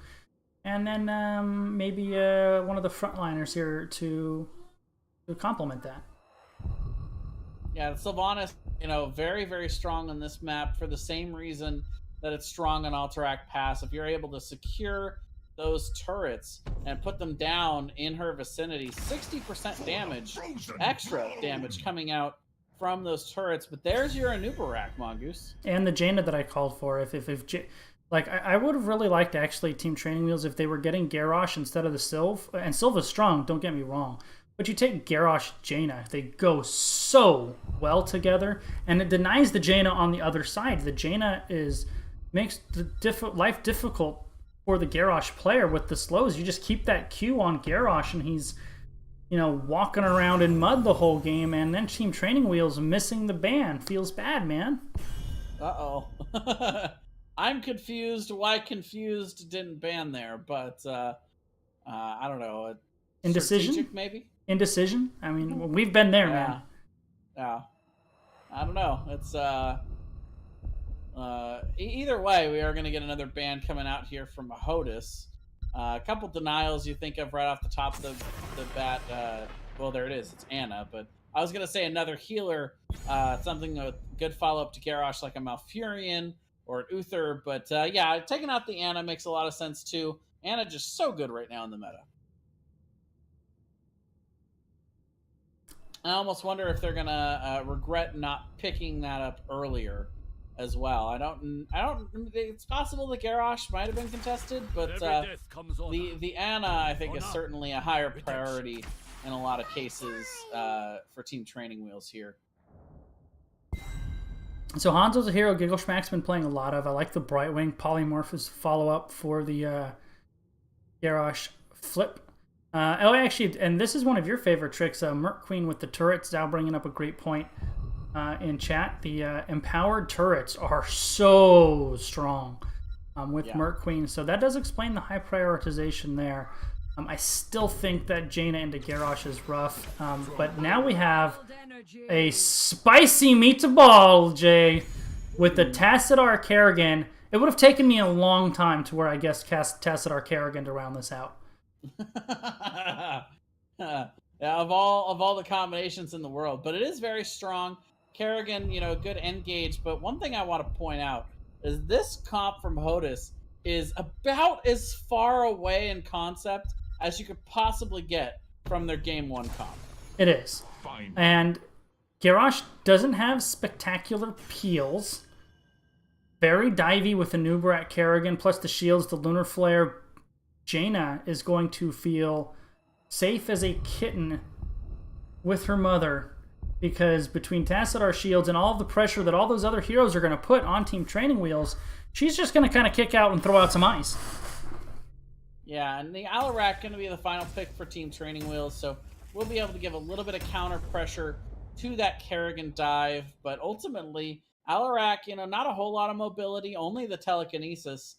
And then maybe one of the frontliners here to complement that. Yeah, Sylvanas, very, very strong on this map for the same reason that it's strong on Alterac Pass. If you're able to secure those turrets and put them down in her vicinity, 60% damage, extra damage coming out from those turrets. But there's your Anubarak, Mongoose. And the Jaina that I called for. I would have really liked actually Team Training Wheels if they were getting Garrosh instead of the Sylv. And Sylv is strong, don't get me wrong. But you take Garrosh, Jaina, they go so well together, and it denies the Jaina on the other side. The Jaina makes the life difficult for the Garrosh player with the slows. You just keep that Q on Garrosh, and he's, you know, walking around in mud the whole game, and then Team Training Wheels missing the ban. Feels bad, man. Uh-oh. I'm confused why Confused didn't ban there, but I don't know. Indecision? Strategic, maybe? Indecision? I mean, we've been there, man. Yeah. I don't know. It's either way, we are going to get another ban coming out here from HOTUS. A couple denials you think of right off the top of the bat. Well, there it is. It's Anna. But I was going to say another healer, something with good follow-up to Garrosh like a Malfurion or an Uther. But yeah, taking out the Anna makes a lot of sense too. Anna just so good right now in the meta. I almost wonder if they're gonna regret not picking that up earlier, as well. I don't. It's possible that Garrosh might have been contested, but the Anna I think is certainly a higher priority in a lot of cases for Team Training Wheels here. So Hanzo's a hero Gigglesmack's been playing a lot of. I like the Brightwing polymorph as follow-up for the Garrosh flip. Oh, actually, and this is one of your favorite tricks, Merc Queen with the turrets, now bringing up a great point in chat. The empowered turrets are so strong with Merc Queen, so that does explain the high prioritization there. I still think that Jaina into Garrosh is rough, but now we have a spicy meatball, Jay, with the Tassadar Kerrigan. It would have taken me a long time to where I guess Tassadar Kerrigan to round this out. Yeah, of all the combinations in the world, but it is very strong. Kerrigan, you know, good engage. But one thing I want to point out is this comp from HOTUS is about as far away in concept as you could possibly get from their Game 1 comp. It is. Fine. And Garrosh doesn't have spectacular peels. Very divey with the Nubarak Kerrigan, plus the shields, the Lunar Flare. Jaina is going to feel safe as a kitten with her mother, because between Tassadar shields and all of the pressure that all those other heroes are going to put on Team Training Wheels, she's just going to kind of kick out and throw out some ice. Yeah, and the Alarak going to be the final pick for Team Training Wheels, so we'll be able to give a little bit of counter pressure to that Kerrigan dive, but ultimately, Alarak, you know, not a whole lot of mobility, only the telekinesis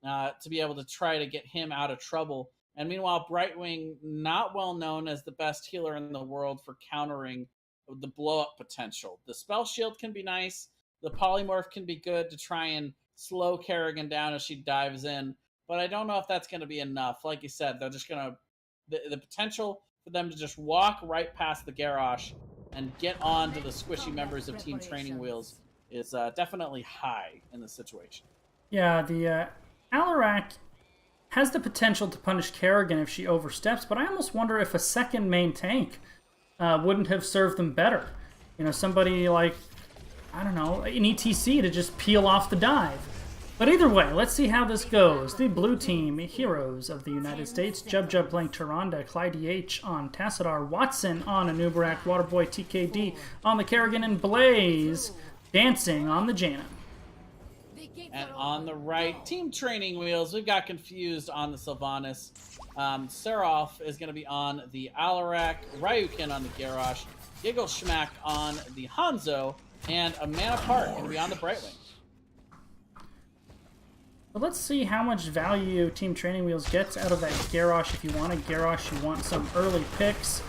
to be able to try to get him out of trouble. And meanwhile, Brightwing, not well known as the best healer in the world for countering the blow-up potential. The Spell Shield can be nice. The Polymorph can be good to try and slow Kerrigan down as she dives in. But I don't know if that's going to be enough. Like you said, they're just going to... The potential for them to just walk right past the Garrosh and get on to the squishy members of Team Training Wheels is definitely high in this situation. Yeah, the Alarak has the potential to punish Kerrigan if she oversteps, but I almost wonder if a second main tank wouldn't have served them better. You know, somebody like, I don't know, an ETC to just peel off the dive. But either way, let's see how this goes. The blue team, heroes of the United States, Jub Blank Tyrande, Clyde H on Tassadar, Watson on Anubarak, Waterboy TKD on the Kerrigan, and Blaze dancing on the Jaina. And on the right, Team Training Wheels, we've got Confused on the Sylvanas. Seraph is going to be on the Alarak, Ryukin on the Garrosh, Gigglesmack on the Hanzo, and a Mana Park going to be on the Brightwing. But let's see how much value Team Training Wheels gets out of that Garrosh. If you want a Garrosh, you want some early picks.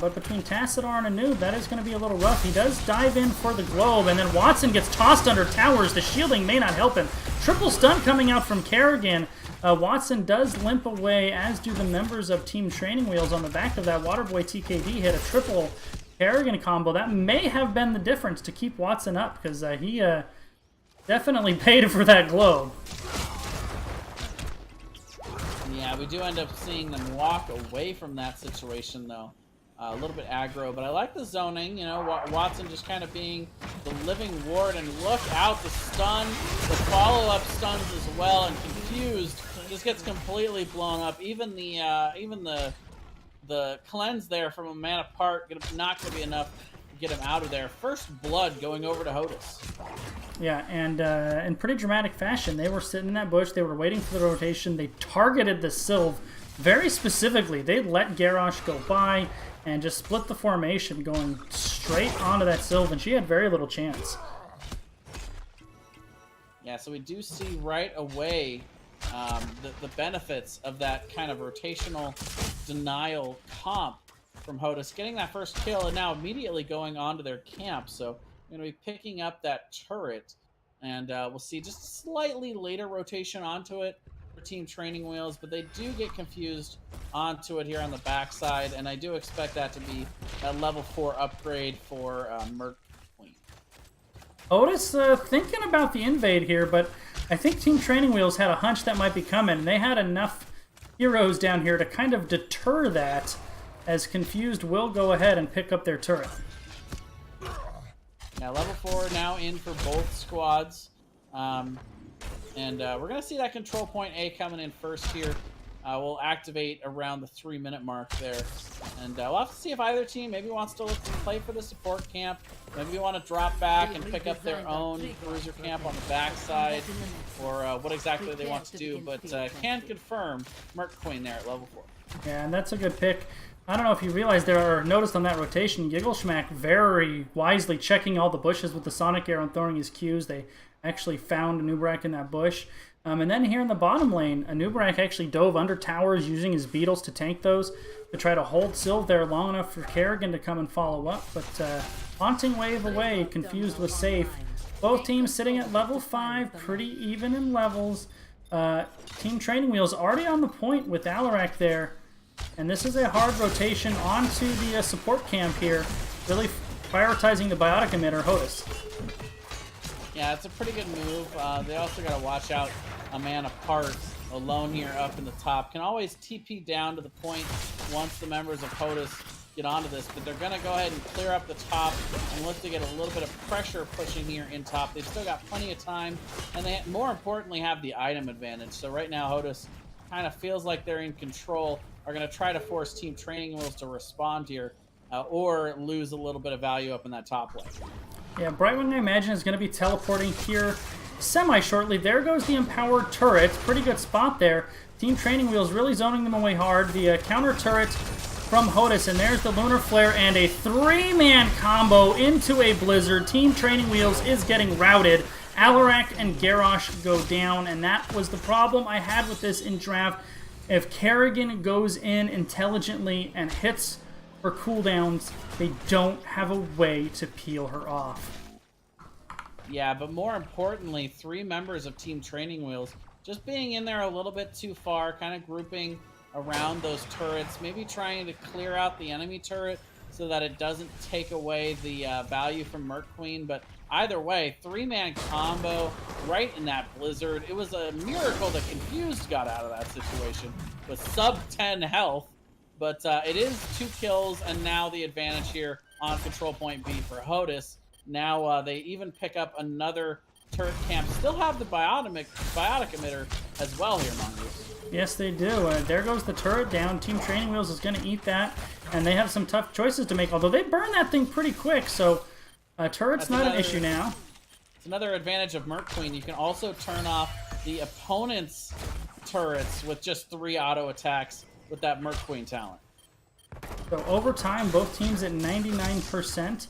But between Tassadar and Anu, that is going to be a little rough. He does dive in for the globe, and then Watson gets tossed under towers. The shielding may not help him. Triple stun coming out from Kerrigan. Watson does limp away, as do the members of Team Training Wheels on the back of that. Waterboy TKD hit a triple Kerrigan combo. That may have been the difference to keep Watson up, because he definitely paid for that globe. Yeah, we do end up seeing them walk away from that situation, though. A little bit aggro, but I like the zoning. You know, Watson just kind of being the living ward, and look out, the stun, the follow-up stuns as well, and Confused just gets completely blown up. Even the cleanse there from a Mana Park not going to be enough to get him out of there. First blood going over to HOTUS. Yeah, and in pretty dramatic fashion, they were sitting in that bush. They were waiting for the rotation. They targeted the Sylve very specifically. They let Garrosh go by and just split the formation, going straight onto that Sylve, and she had very little chance. Yeah, so we do see right away the benefits of that kind of rotational denial comp from HOTUS, getting that first kill and now immediately going on to their camp. So we're going to be picking up that turret, and we'll see just a slightly later rotation onto it for Team Training Wheels, but they do get confused onto it here on the backside, and I do expect that to be a level 4 upgrade for Merc Queen. HOTUS thinking about the invade here, but I think Team Training Wheels had a hunch that might be coming. They had enough heroes down here to kind of deter that, as Confused will go ahead and pick up their turret. Now level 4 now in for both squads. And we're going to see that control point A coming in first here. We'll activate around the 3-minute mark there. And we'll have to see if either team maybe wants to look to play for the support camp. Maybe we want to drop back and pick up their own cruiser camp on the backside, or what exactly they want to do. But can confirm Merc Queen there at level 4. Yeah, and that's a good pick. I don't know if you realized there, or noticed on that rotation, Gigglesmack very wisely checking all the bushes with the Sonic Arrow and throwing his Qs. They actually found Anub'arak in that bush. And then here in the bottom lane, Anub'arak actually dove under towers using his beetles to tank those, to try to hold Sylve there long enough for Kerrigan to come and follow up. But Haunting Wave away, Confused was safe. Both teams sitting at level 5, pretty even in levels. Team Training Wheels already on the point with Alarak there. And this is a hard rotation onto the support camp here, really prioritizing the biotic emitter, HOTUS. Yeah, it's a pretty good move. They also got to watch out a man apart alone here up in the top. Can always TP down to the point once the members of HOTUS get onto this, but they're going to go ahead and clear up the top and look to get a little bit of pressure pushing here in top. They've still got plenty of time, and they more importantly have the item advantage. So right now HOTUS kind of feels like they're in control, are going to try to force Team Training Wheels to respond here, or lose a little bit of value up in that top lane. Yeah, Brightwing, I imagine, is going to be teleporting here semi-shortly. There goes the Empowered Turret. Pretty good spot there. Team Training Wheels really zoning them away hard. The counter turret from HOTUS, and there's the Lunar Flare and a 3-man combo into a Blizzard. Team Training Wheels is getting routed. Alarak and Garrosh go down, and that was the problem I had with this in draft. If Kerrigan goes in intelligently and hits her cooldowns, they don't have a way to peel her off. Yeah, but more importantly, 3 members of Team Training Wheels just being in there a little bit too far, kind of grouping around those turrets, maybe trying to clear out the enemy turret so that it doesn't take away the value from Merc Queen. But either way, 3-man combo right in that Blizzard. It was a miracle that Confused got out of that situation with sub 10 health. But it is 2 kills, and now the advantage here on control point B for HOTUS. Now they even pick up another turret camp. Still have the biotic emitter as well here, Mongoose. Yes, they do. There goes the turret down. Team Training Wheels is going to eat that, and they have some tough choices to make, although they burn that thing pretty quick, so turret's not an issue now. It's another advantage of Merc Queen. You can also turn off the opponent's turrets with just 3 auto attacks with that Merc Queen talent. So over time, both teams at 99%.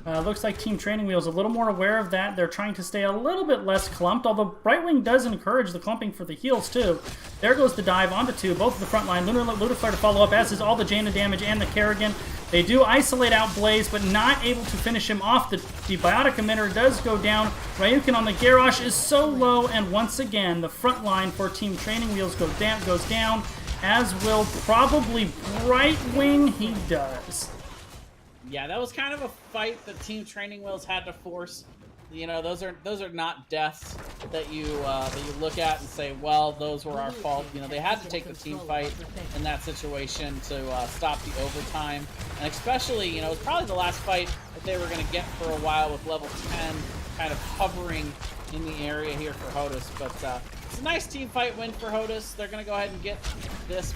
Looks like Team Training Wheels a little more aware of that. They're trying to stay a little bit less clumped, although Brightwing does encourage the clumping for the heals too. There goes the dive onto 2, both of the front line. Lunar Flare to follow up, as is all the Jaina damage and the Kerrigan. They do isolate out Blaze, but not able to finish him off. The biotic emitter does go down. Ryukin on the Garrosh is so low, and once again, the front line for Team Training Wheels goes down, as will probably Brightwing. He does. Yeah, that was kind of a fight that Team Training Wheels had to force. You know, those are not deaths that you look at and say, well, those were our fault. You know, they had to take the team fight in that situation to stop the overtime. And especially, you know, it was probably the last fight that they were going to get for a while with level 10 kind of hovering in the area here for HOTUS. But it's a nice team fight win for HOTUS. They're going to go ahead and get this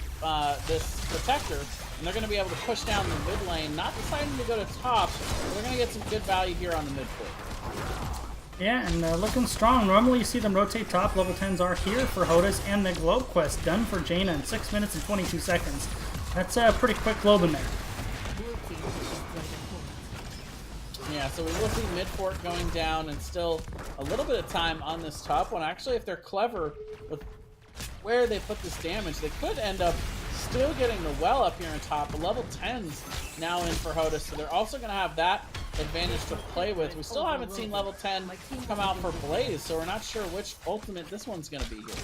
this protector, and they're going to be able to push down the mid lane, not deciding to go to top, but they're going to get some good value here on the mid court. Yeah, and looking strong. Normally you see them rotate top. Level 10s are here for HOTUS, and the Globe Quest done for Jaina in 6 minutes and 22 seconds. That's a pretty quick globe in there. Yeah, so we will see mid-fort going down and still a little bit of time on this top one. Actually, if they're clever with where they put this damage, they could end up still getting the well up here on top. The level 10's now in for HOTUS, so they're also going to have that advantage to play with. We still haven't seen level 10 come out for Blaze, so we're not sure which ultimate this one's going to be here.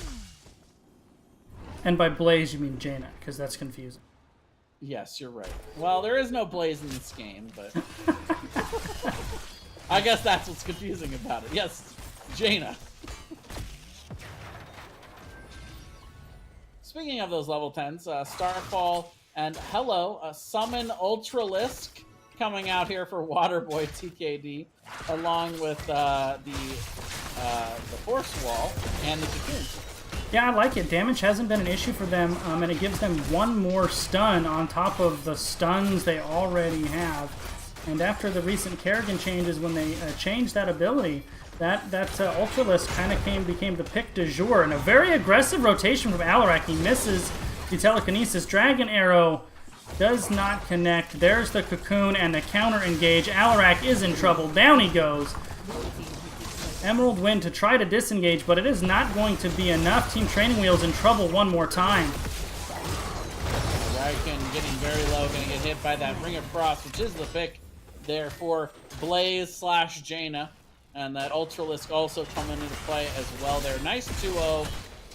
And by Blaze, you mean Jaina, because that's confusing. Yes, you're right. Well, there is no Blaze in this game, but I guess that's what's confusing about it. Yes, Jaina. Speaking of those level 10s, Starfall and Hello, Summon Ultralisk coming out here for Waterboy TKD, along with the Force Wall and the Cocoon. Yeah, I like it. Damage hasn't been an issue for them, and it gives them one more stun on top of the stuns they already have. And after the recent Kerrigan changes, when they changed that ability, that Ultralisk kind of became the pick du jour. And a very aggressive rotation from Alarak. He misses the telekinesis. Dragon Arrow does not connect. There's the Cocoon and the counter engage. Alarak is in trouble. Down he goes. Emerald Wind to try to disengage, but it is not going to be enough. Team Training Wheels in trouble one more time. Raiken getting very low, going to get hit by that Ring of Frost, which is the pick there for Blaze / Jaina. And that Ultralisk also coming into play as well there. Nice 2-0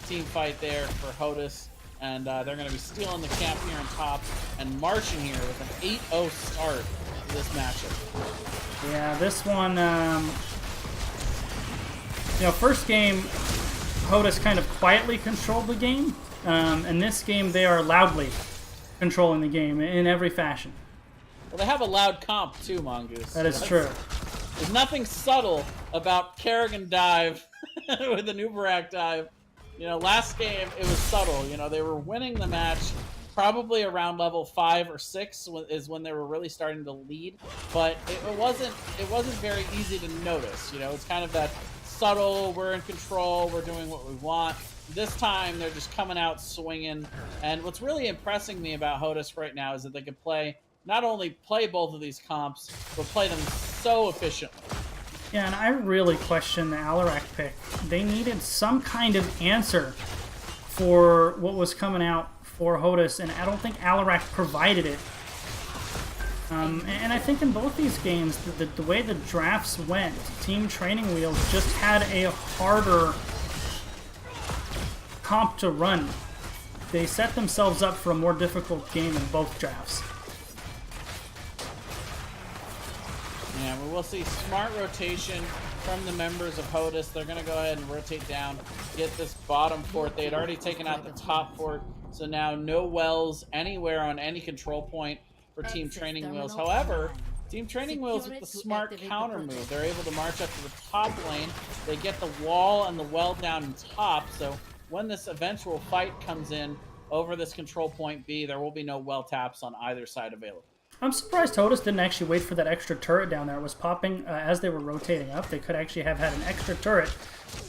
team fight there for HOTUS. And they're going to be stealing the camp here on top and marching here with an 8-0 start to this matchup. Yeah, this one... first game, HOTUS kind of quietly controlled the game. In this game, they are loudly controlling the game in every fashion. Well, they have a loud comp too, Mongoose. That is true. There's nothing subtle about Kerrigan dive with an Uberak dive. Last game, it was subtle. They were winning the match probably around level 5 or 6 is when they were really starting to lead. But it wasn't very easy to notice. It's kind of that subtle, we're in control, we're doing what we want. This time, they're just coming out swinging. And what's really impressing me about HOTUS right now is that they can not only play both of these comps, but play them so efficiently. Yeah, and I really question the Alarak pick. They needed some kind of answer for what was coming out for HOTUS, and I don't think Alarak provided it. And I think in both these games, the way the drafts went, Team Training Wheels just had a harder comp to run. They set themselves up for a more difficult game in both drafts. Yeah, we will see smart rotation from the members of HOTUS. They're going to go ahead and rotate down, get this bottom fort. They had already taken out the top fort, so now no wells anywhere on any control point for Team Training Wheels. However, Team Training Wheels with the smart counter move. They're able to march up to the top lane. They get the wall and the well down in top, so when this eventual fight comes in over this control point B, there will be no well taps on either side available. I'm surprised HOTUS didn't actually wait for that extra turret down there. It was popping as they were rotating up. They could actually have had an extra turret.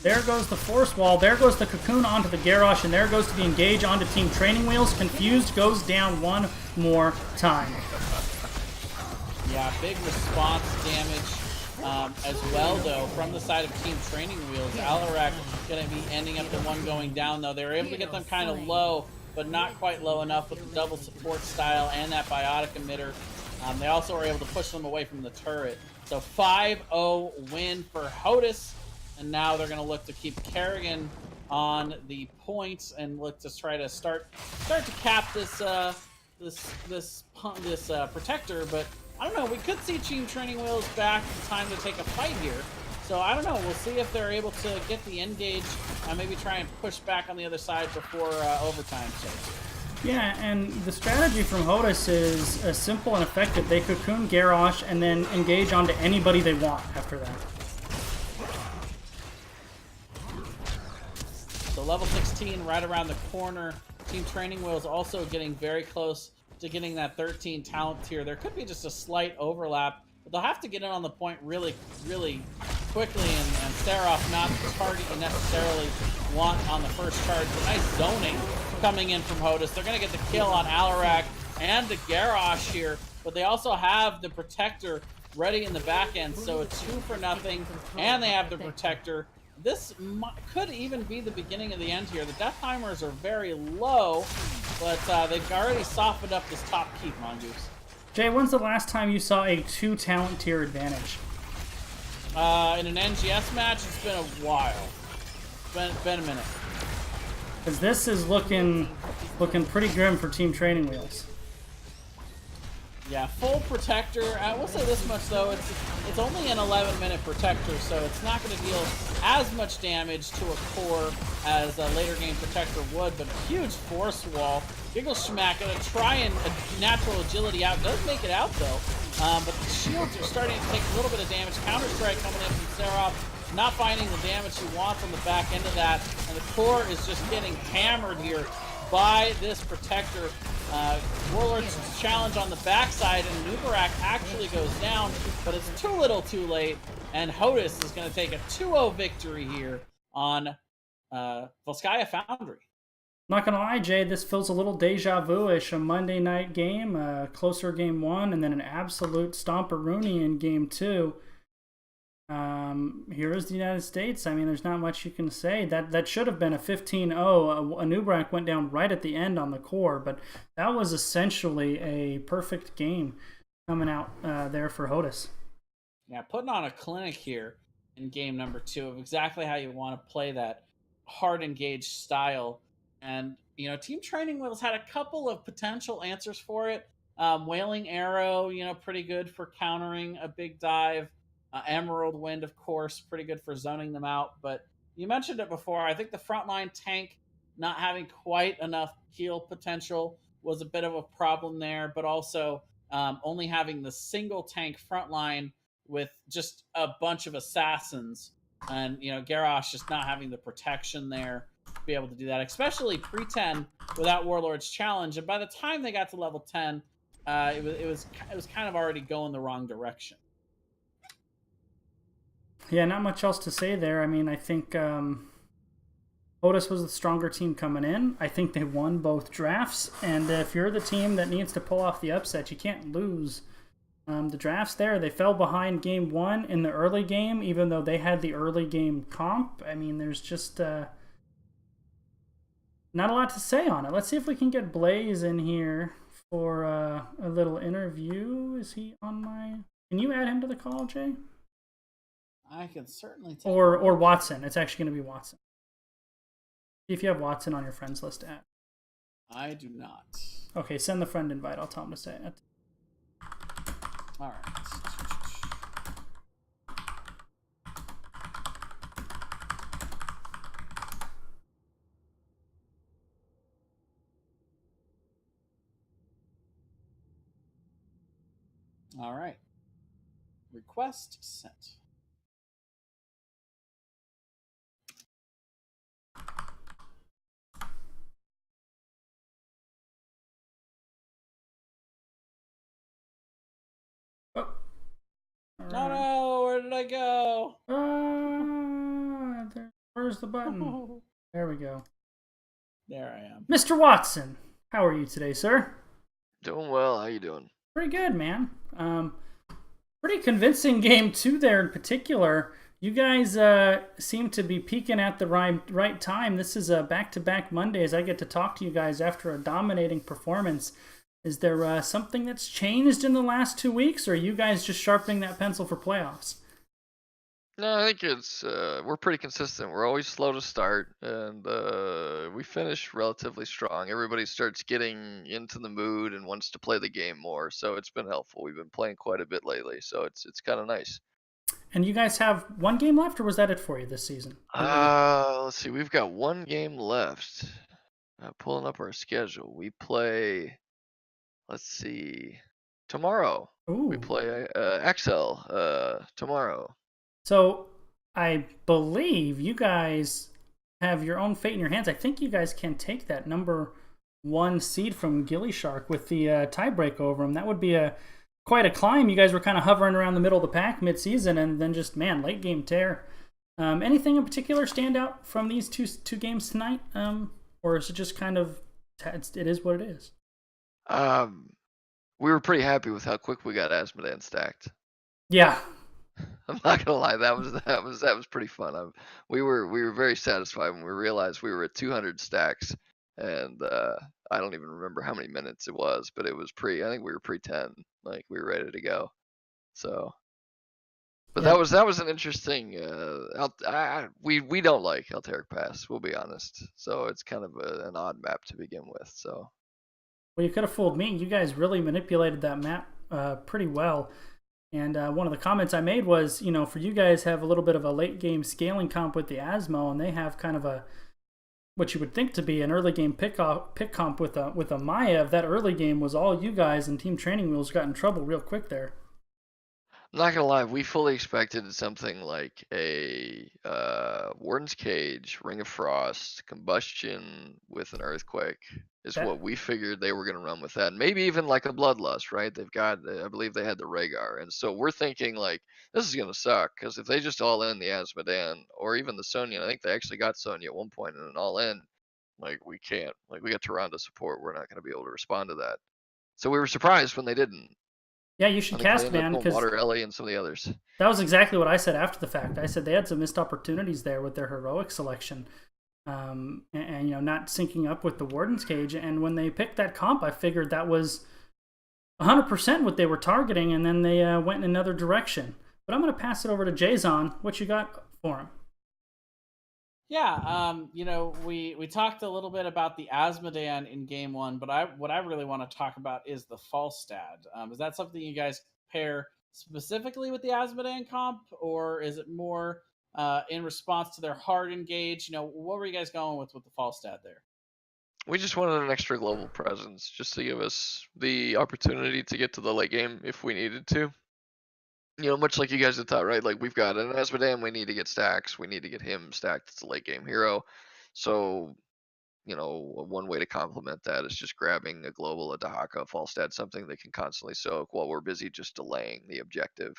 There goes the Force Wall. There goes the Cocoon onto the Garrosh, and there goes the Engage onto Team Training Wheels. Confused goes down one more time. Yeah, big response damage as well, though, from the side of Team Training Wheels. Alarak going to be ending up the one going down, though. They were able to get them kind of low, but not quite low enough with the double support style and that biotic emitter. They also were able to push them away from the turret. So 5-0 win for HOTUS, and now they're going to look to keep Kerrigan on the points and look to try to start to cap this protector. But I don't know. We could see Team Training Wheels back in time to take a fight here. So I don't know. We'll see if they're able to get the engage and maybe try and push back on the other side before overtime starts. Yeah, and the strategy from HOTUS is simple and effective. They Cocoon Garrosh and then engage onto anybody they want after that. So level 16 right around the corner. Team Training Wheels also getting very close to getting that 13 talent tier. There could be just a slight overlap, but they'll have to get in on the point really, really quickly, and Seraph not the target you necessarily want on the first charge. But nice zoning coming in from HOTUS. They're going to get the kill on Alarak and the Garrosh here, but they also have the Protector ready in the back end, so it's 2 for nothing, and they have the Protector. This could even be the beginning of the end here. The death timers are very low, but they've already softened up this top keep, Mongoose. Jay, when's the last time you saw a 2 talent tier advantage? In an NGS match, it's been a while. It's been a minute. Because this is looking pretty grim for Team Training Wheels. Yeah, full Protector. I will say this much though, it's only an 11-minute Protector, so it's not going to deal as much damage to a core as a later game Protector would, but a huge force wall. Giggle Schmack gonna try and natural agility out. Does make it out though, but the shields are starting to take a little bit of damage. Counter Strike coming in from Seraph, not finding the damage he wants on the back end of that, and the core is just getting hammered here by this Protector. Warlord's challenge on the backside, and Nubarak actually goes down, but it's too little too late, and HOTUS is going to take a 2-0 victory here on Volskaya Foundry. Not gonna lie, Jay, this feels a little deja vu-ish. A Monday night game, closer game 1, and then an absolute stomperoonie in game 2. Here is the United States. I mean, there's not much you can say. That should have been a 15-0. Anubrak went down right at the end on the core, but that was essentially a perfect game coming out there for HOTUS. Yeah, putting on a clinic here in game number 2 of exactly how you want to play that hard engaged style. And, you know, Team Training Wheels had a couple of potential answers for it. Wailing Arrow, you know, pretty good for countering a big dive. Emerald Wind, of course, pretty good for zoning them out. But you mentioned it before. I think the frontline tank not having quite enough heal potential was a bit of a problem there. But also only having the single tank frontline with just a bunch of assassins. And, you know, Garrosh just not having the protection there to be able to do that, especially pre-10 without Warlord's Challenge. And by the time they got to level 10, it was kind of already going the wrong direction. Yeah, not much else to say there. I mean, I think HOTUS was the stronger team coming in. I think they won both drafts. And if you're the team that needs to pull off the upset, you can't lose the drafts there. They fell behind game 1 in the early game, even though they had the early game comp. I mean, there's just not a lot to say on it. Let's see if we can get Blaze in here for a little interview. Is he on my... Can you add him to the call, Jay? I can certainly take or Watson. It's actually going to be Watson. See if you have Watson on your friends list to add. I do not. Okay, send the friend invite. I'll tell him to say it. All right. All right. Request sent. Oh. No, where did I go? Where's the button? There we go. There I am. Mr. Watson, how are you today, sir? Doing well. How you doing? Pretty good, man. Pretty convincing game 2 there in particular. You guys seem to be peaking at the right time. This is a back-to-back Mondays. I get to talk to you guys after a dominating performance. Is there something that's changed in the last 2 weeks, or are you guys just sharpening that pencil for playoffs? No, I think it's we're pretty consistent. We're always slow to start, and we finish relatively strong. Everybody starts getting into the mood and wants to play the game more, so it's been helpful. We've been playing quite a bit lately, so it's kind of nice. And you guys have one game left, or was that it for you this season? Let's see. We've got one game left. Pulling up our schedule. We play. Let's see. Tomorrow. Ooh. We play Excel tomorrow. So I believe you guys have your own fate in your hands. I think you guys can take that number 1 seed from Gilly Shark with the tiebreak over him. That would be quite a climb. You guys were kind of hovering around the middle of the pack mid-season, and then just man, late game tear. Anything in particular stand out from these two games tonight, or is it just kind of it is what it is? We were pretty happy with how quick we got Asmodean stacked. Yeah, I'm not gonna lie, that was pretty fun. We were very satisfied when we realized we were at 200 stacks, and I don't even remember how many minutes it was, but it was I think we were pre-10, like we were ready to go. So, but yeah. that was an interesting. We don't like Alteric Pass, we'll be honest. So it's kind of an odd map to begin with. So. Well, you could have fooled me. You guys really manipulated that map pretty well. And one of the comments I made was, you know, for you guys have a little bit of a late game scaling comp with the Asmo, and they have kind of a what you would think to be an early game pick comp with a Maiev. That early game was all you guys, and Team Training Wheels got in trouble real quick there. I'm not gonna lie, we fully expected something like a Warden's Cage, Ring of Frost, Combustion with an Earthquake is what we figured they were gonna run with that. Maybe even like a Bloodlust, right? They've got, I believe they had the Rhaegar, and so we're thinking like this is gonna suck because if they just all in the Asmodean or even the Sonya, I think they actually got Sonya at one point in an all in, like we can't, like we got Tyrande support, we're not gonna be able to respond to that. So we were surprised when they didn't. Yeah, you should cast, man, because Water Ellie and some of the others. That was exactly what I said after the fact. I said they had some missed opportunities there with their heroic selection, and you know, not syncing up with the Warden's Cage. And when they picked that comp, I figured that was 100% what they were targeting, and then they went in another direction. But I'm going to pass it over to Jason. What you got for him? Yeah, you know, we talked a little bit about the Asmodean in game one, but what I really want to talk about is the Falstad. Is that something you guys pair specifically with the Asmodean comp, or is it more in response to their hard engage? You know, what were you guys going with the Falstad there? We just wanted an extra global presence, just to give us the opportunity to get to the late game if we needed to. You know, much like you guys had thought, right? Like we've got an Asmodean, we need to get stacks, we need to get him stacked. It's a late game hero, so you know, one way to complement that is just grabbing a global, a Dahaka, a Falstad, something that can constantly soak while we're busy just delaying the objective.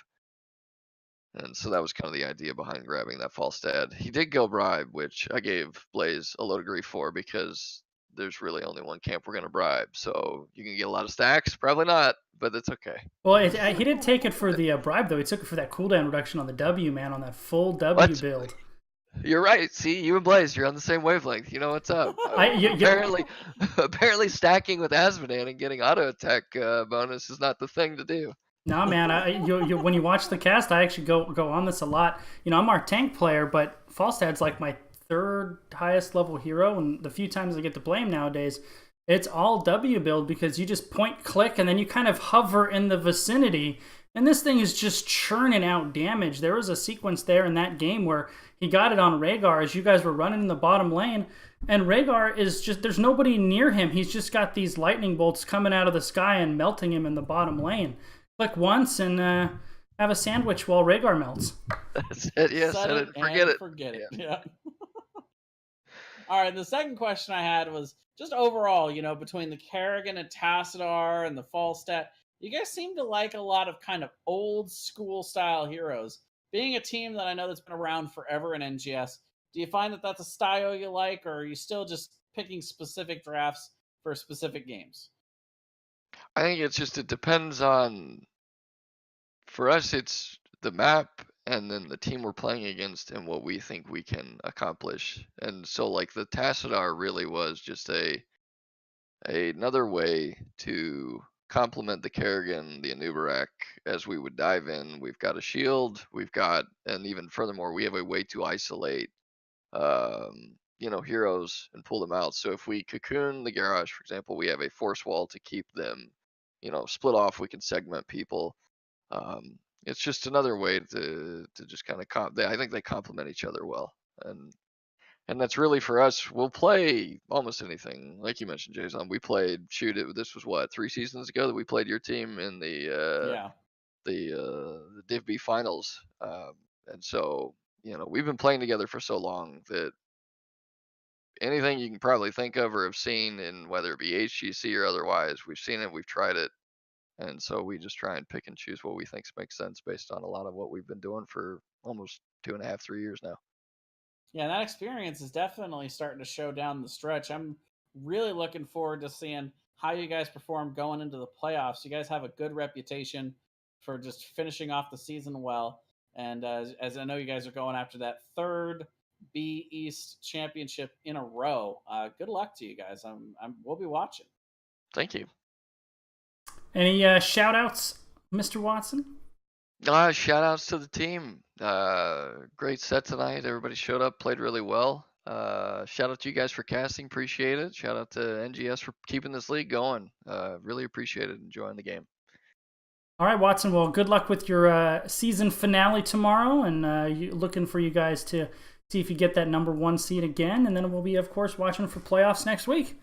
And so that was kind of the idea behind grabbing that Falstad. He did go bribe, which I gave Blaze a load of grief for because there's really only one camp we're going to bribe. So you can get a lot of stacks, probably not, but it's okay. Well, he didn't take it for the bribe, though. He took it for that cooldown reduction on the W, man, on that full W build. You're right. See, you and Blaze, you're on the same wavelength. You know what's up. Apparently, stacking with Asmodean and getting auto attack bonus is not the thing to do. No, man. When you watch the cast, I actually go on this a lot. You know, I'm our tank player, but Falstad's like my third highest level hero, and the few times I get to play him nowadays, it's all W build because you just point, click, and then you kind of hover in the vicinity. And this thing is just churning out damage. There was a sequence there in that game where he got it on Rhaegar as you guys were running in the bottom lane. And Rhaegar is just, there's nobody near him. He's just got these lightning bolts coming out of the sky and melting him in the bottom lane. Click once and have a sandwich while Rhaegar melts. That's it, yeah. Set it and forget it. Yeah. All right, the second question I had was just overall, you know, between the Kerrigan and Tassadar and the Falstad, you guys seem to like a lot of kind of old school style heroes. Being a team that I know that's been around forever in NGS, do you find that that's a style you like, or are you still just picking specific drafts for specific games? I think it depends on, for us, it's the map and then the team we're playing against and what we think we can accomplish. And so like the Tassadar really was just another way to complement the Kerrigan, the Anubarak, as we would dive in. We've got a shield, and even furthermore, we have a way to isolate, you know, heroes and pull them out. So if we cocoon the Garrosh, for example, we have a force wall to keep them, you know, split off. We can segment people. It's just another way to just kind of I think they complement each other well, and that's really for us. We'll play almost anything, like you mentioned, Jason. We played This was what, 3 seasons ago that we played your team in the Div B finals, and so you know we've been playing together for so long that anything you can probably think of or have seen, in whether it be HGC or otherwise, we've seen it, we've tried it. And so we just try and pick and choose what we think makes sense based on a lot of what we've been doing for almost 2.5, 3 years now. Yeah, that experience is definitely starting to show down the stretch. I'm really looking forward to seeing how you guys perform going into the playoffs. You guys have a good reputation for just finishing off the season well. And as I know you guys are going after that third B East championship in a row, good luck to you guys. We'll be watching. Thank you. Any shout outs, Mr. Watson? Shout outs to the team. Great set tonight. Everybody showed up, played really well. Shout out to you guys for casting. Appreciate it. Shout out to NGS for keeping this league going. Really appreciate it. Enjoying the game. All right, Watson. Well, good luck with your season finale tomorrow, and looking for you guys to see if you get that #1 seed again. And then we'll be, of course, watching for playoffs next week.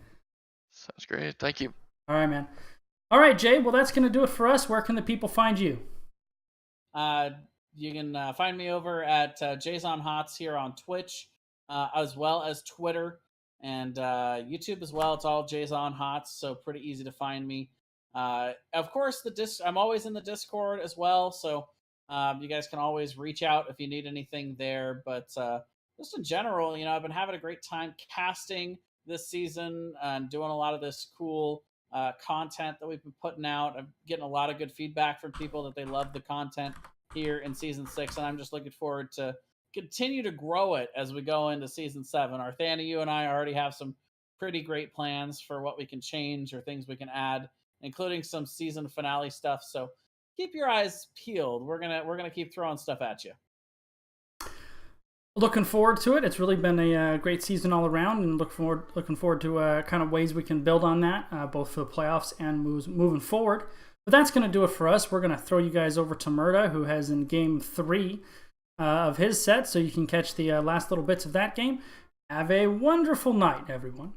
Sounds great. Thank you. All right, man. All right, Jay. Well, that's going to do it for us. Where can the people find you? You can find me over at Jason HOTUS here on Twitch, as well as Twitter and YouTube as well. It's all Jason HOTUS, so pretty easy to find me. Of course, I'm always in the Discord as well, so you guys can always reach out if you need anything there. But just in general, I've been having a great time casting this season and doing a lot of this cool content that we've been putting out. I'm getting a lot of good feedback from people that they love the content here in season 6, and I'm just looking forward to continue to grow it as we go into season 7. Arthana, you and I already have some pretty great plans for what we can change or things we can add, including some season finale stuff. So keep your eyes peeled. We're gonna keep throwing stuff at you. Looking forward to it. It's really been a great season all around, and looking forward to kind of ways we can build on that, both for the playoffs and moving forward. But that's going to do it for us. We're going to throw you guys over to Murda, who has in game 3 of his set, so you can catch the last little bits of that game. Have a wonderful night, everyone.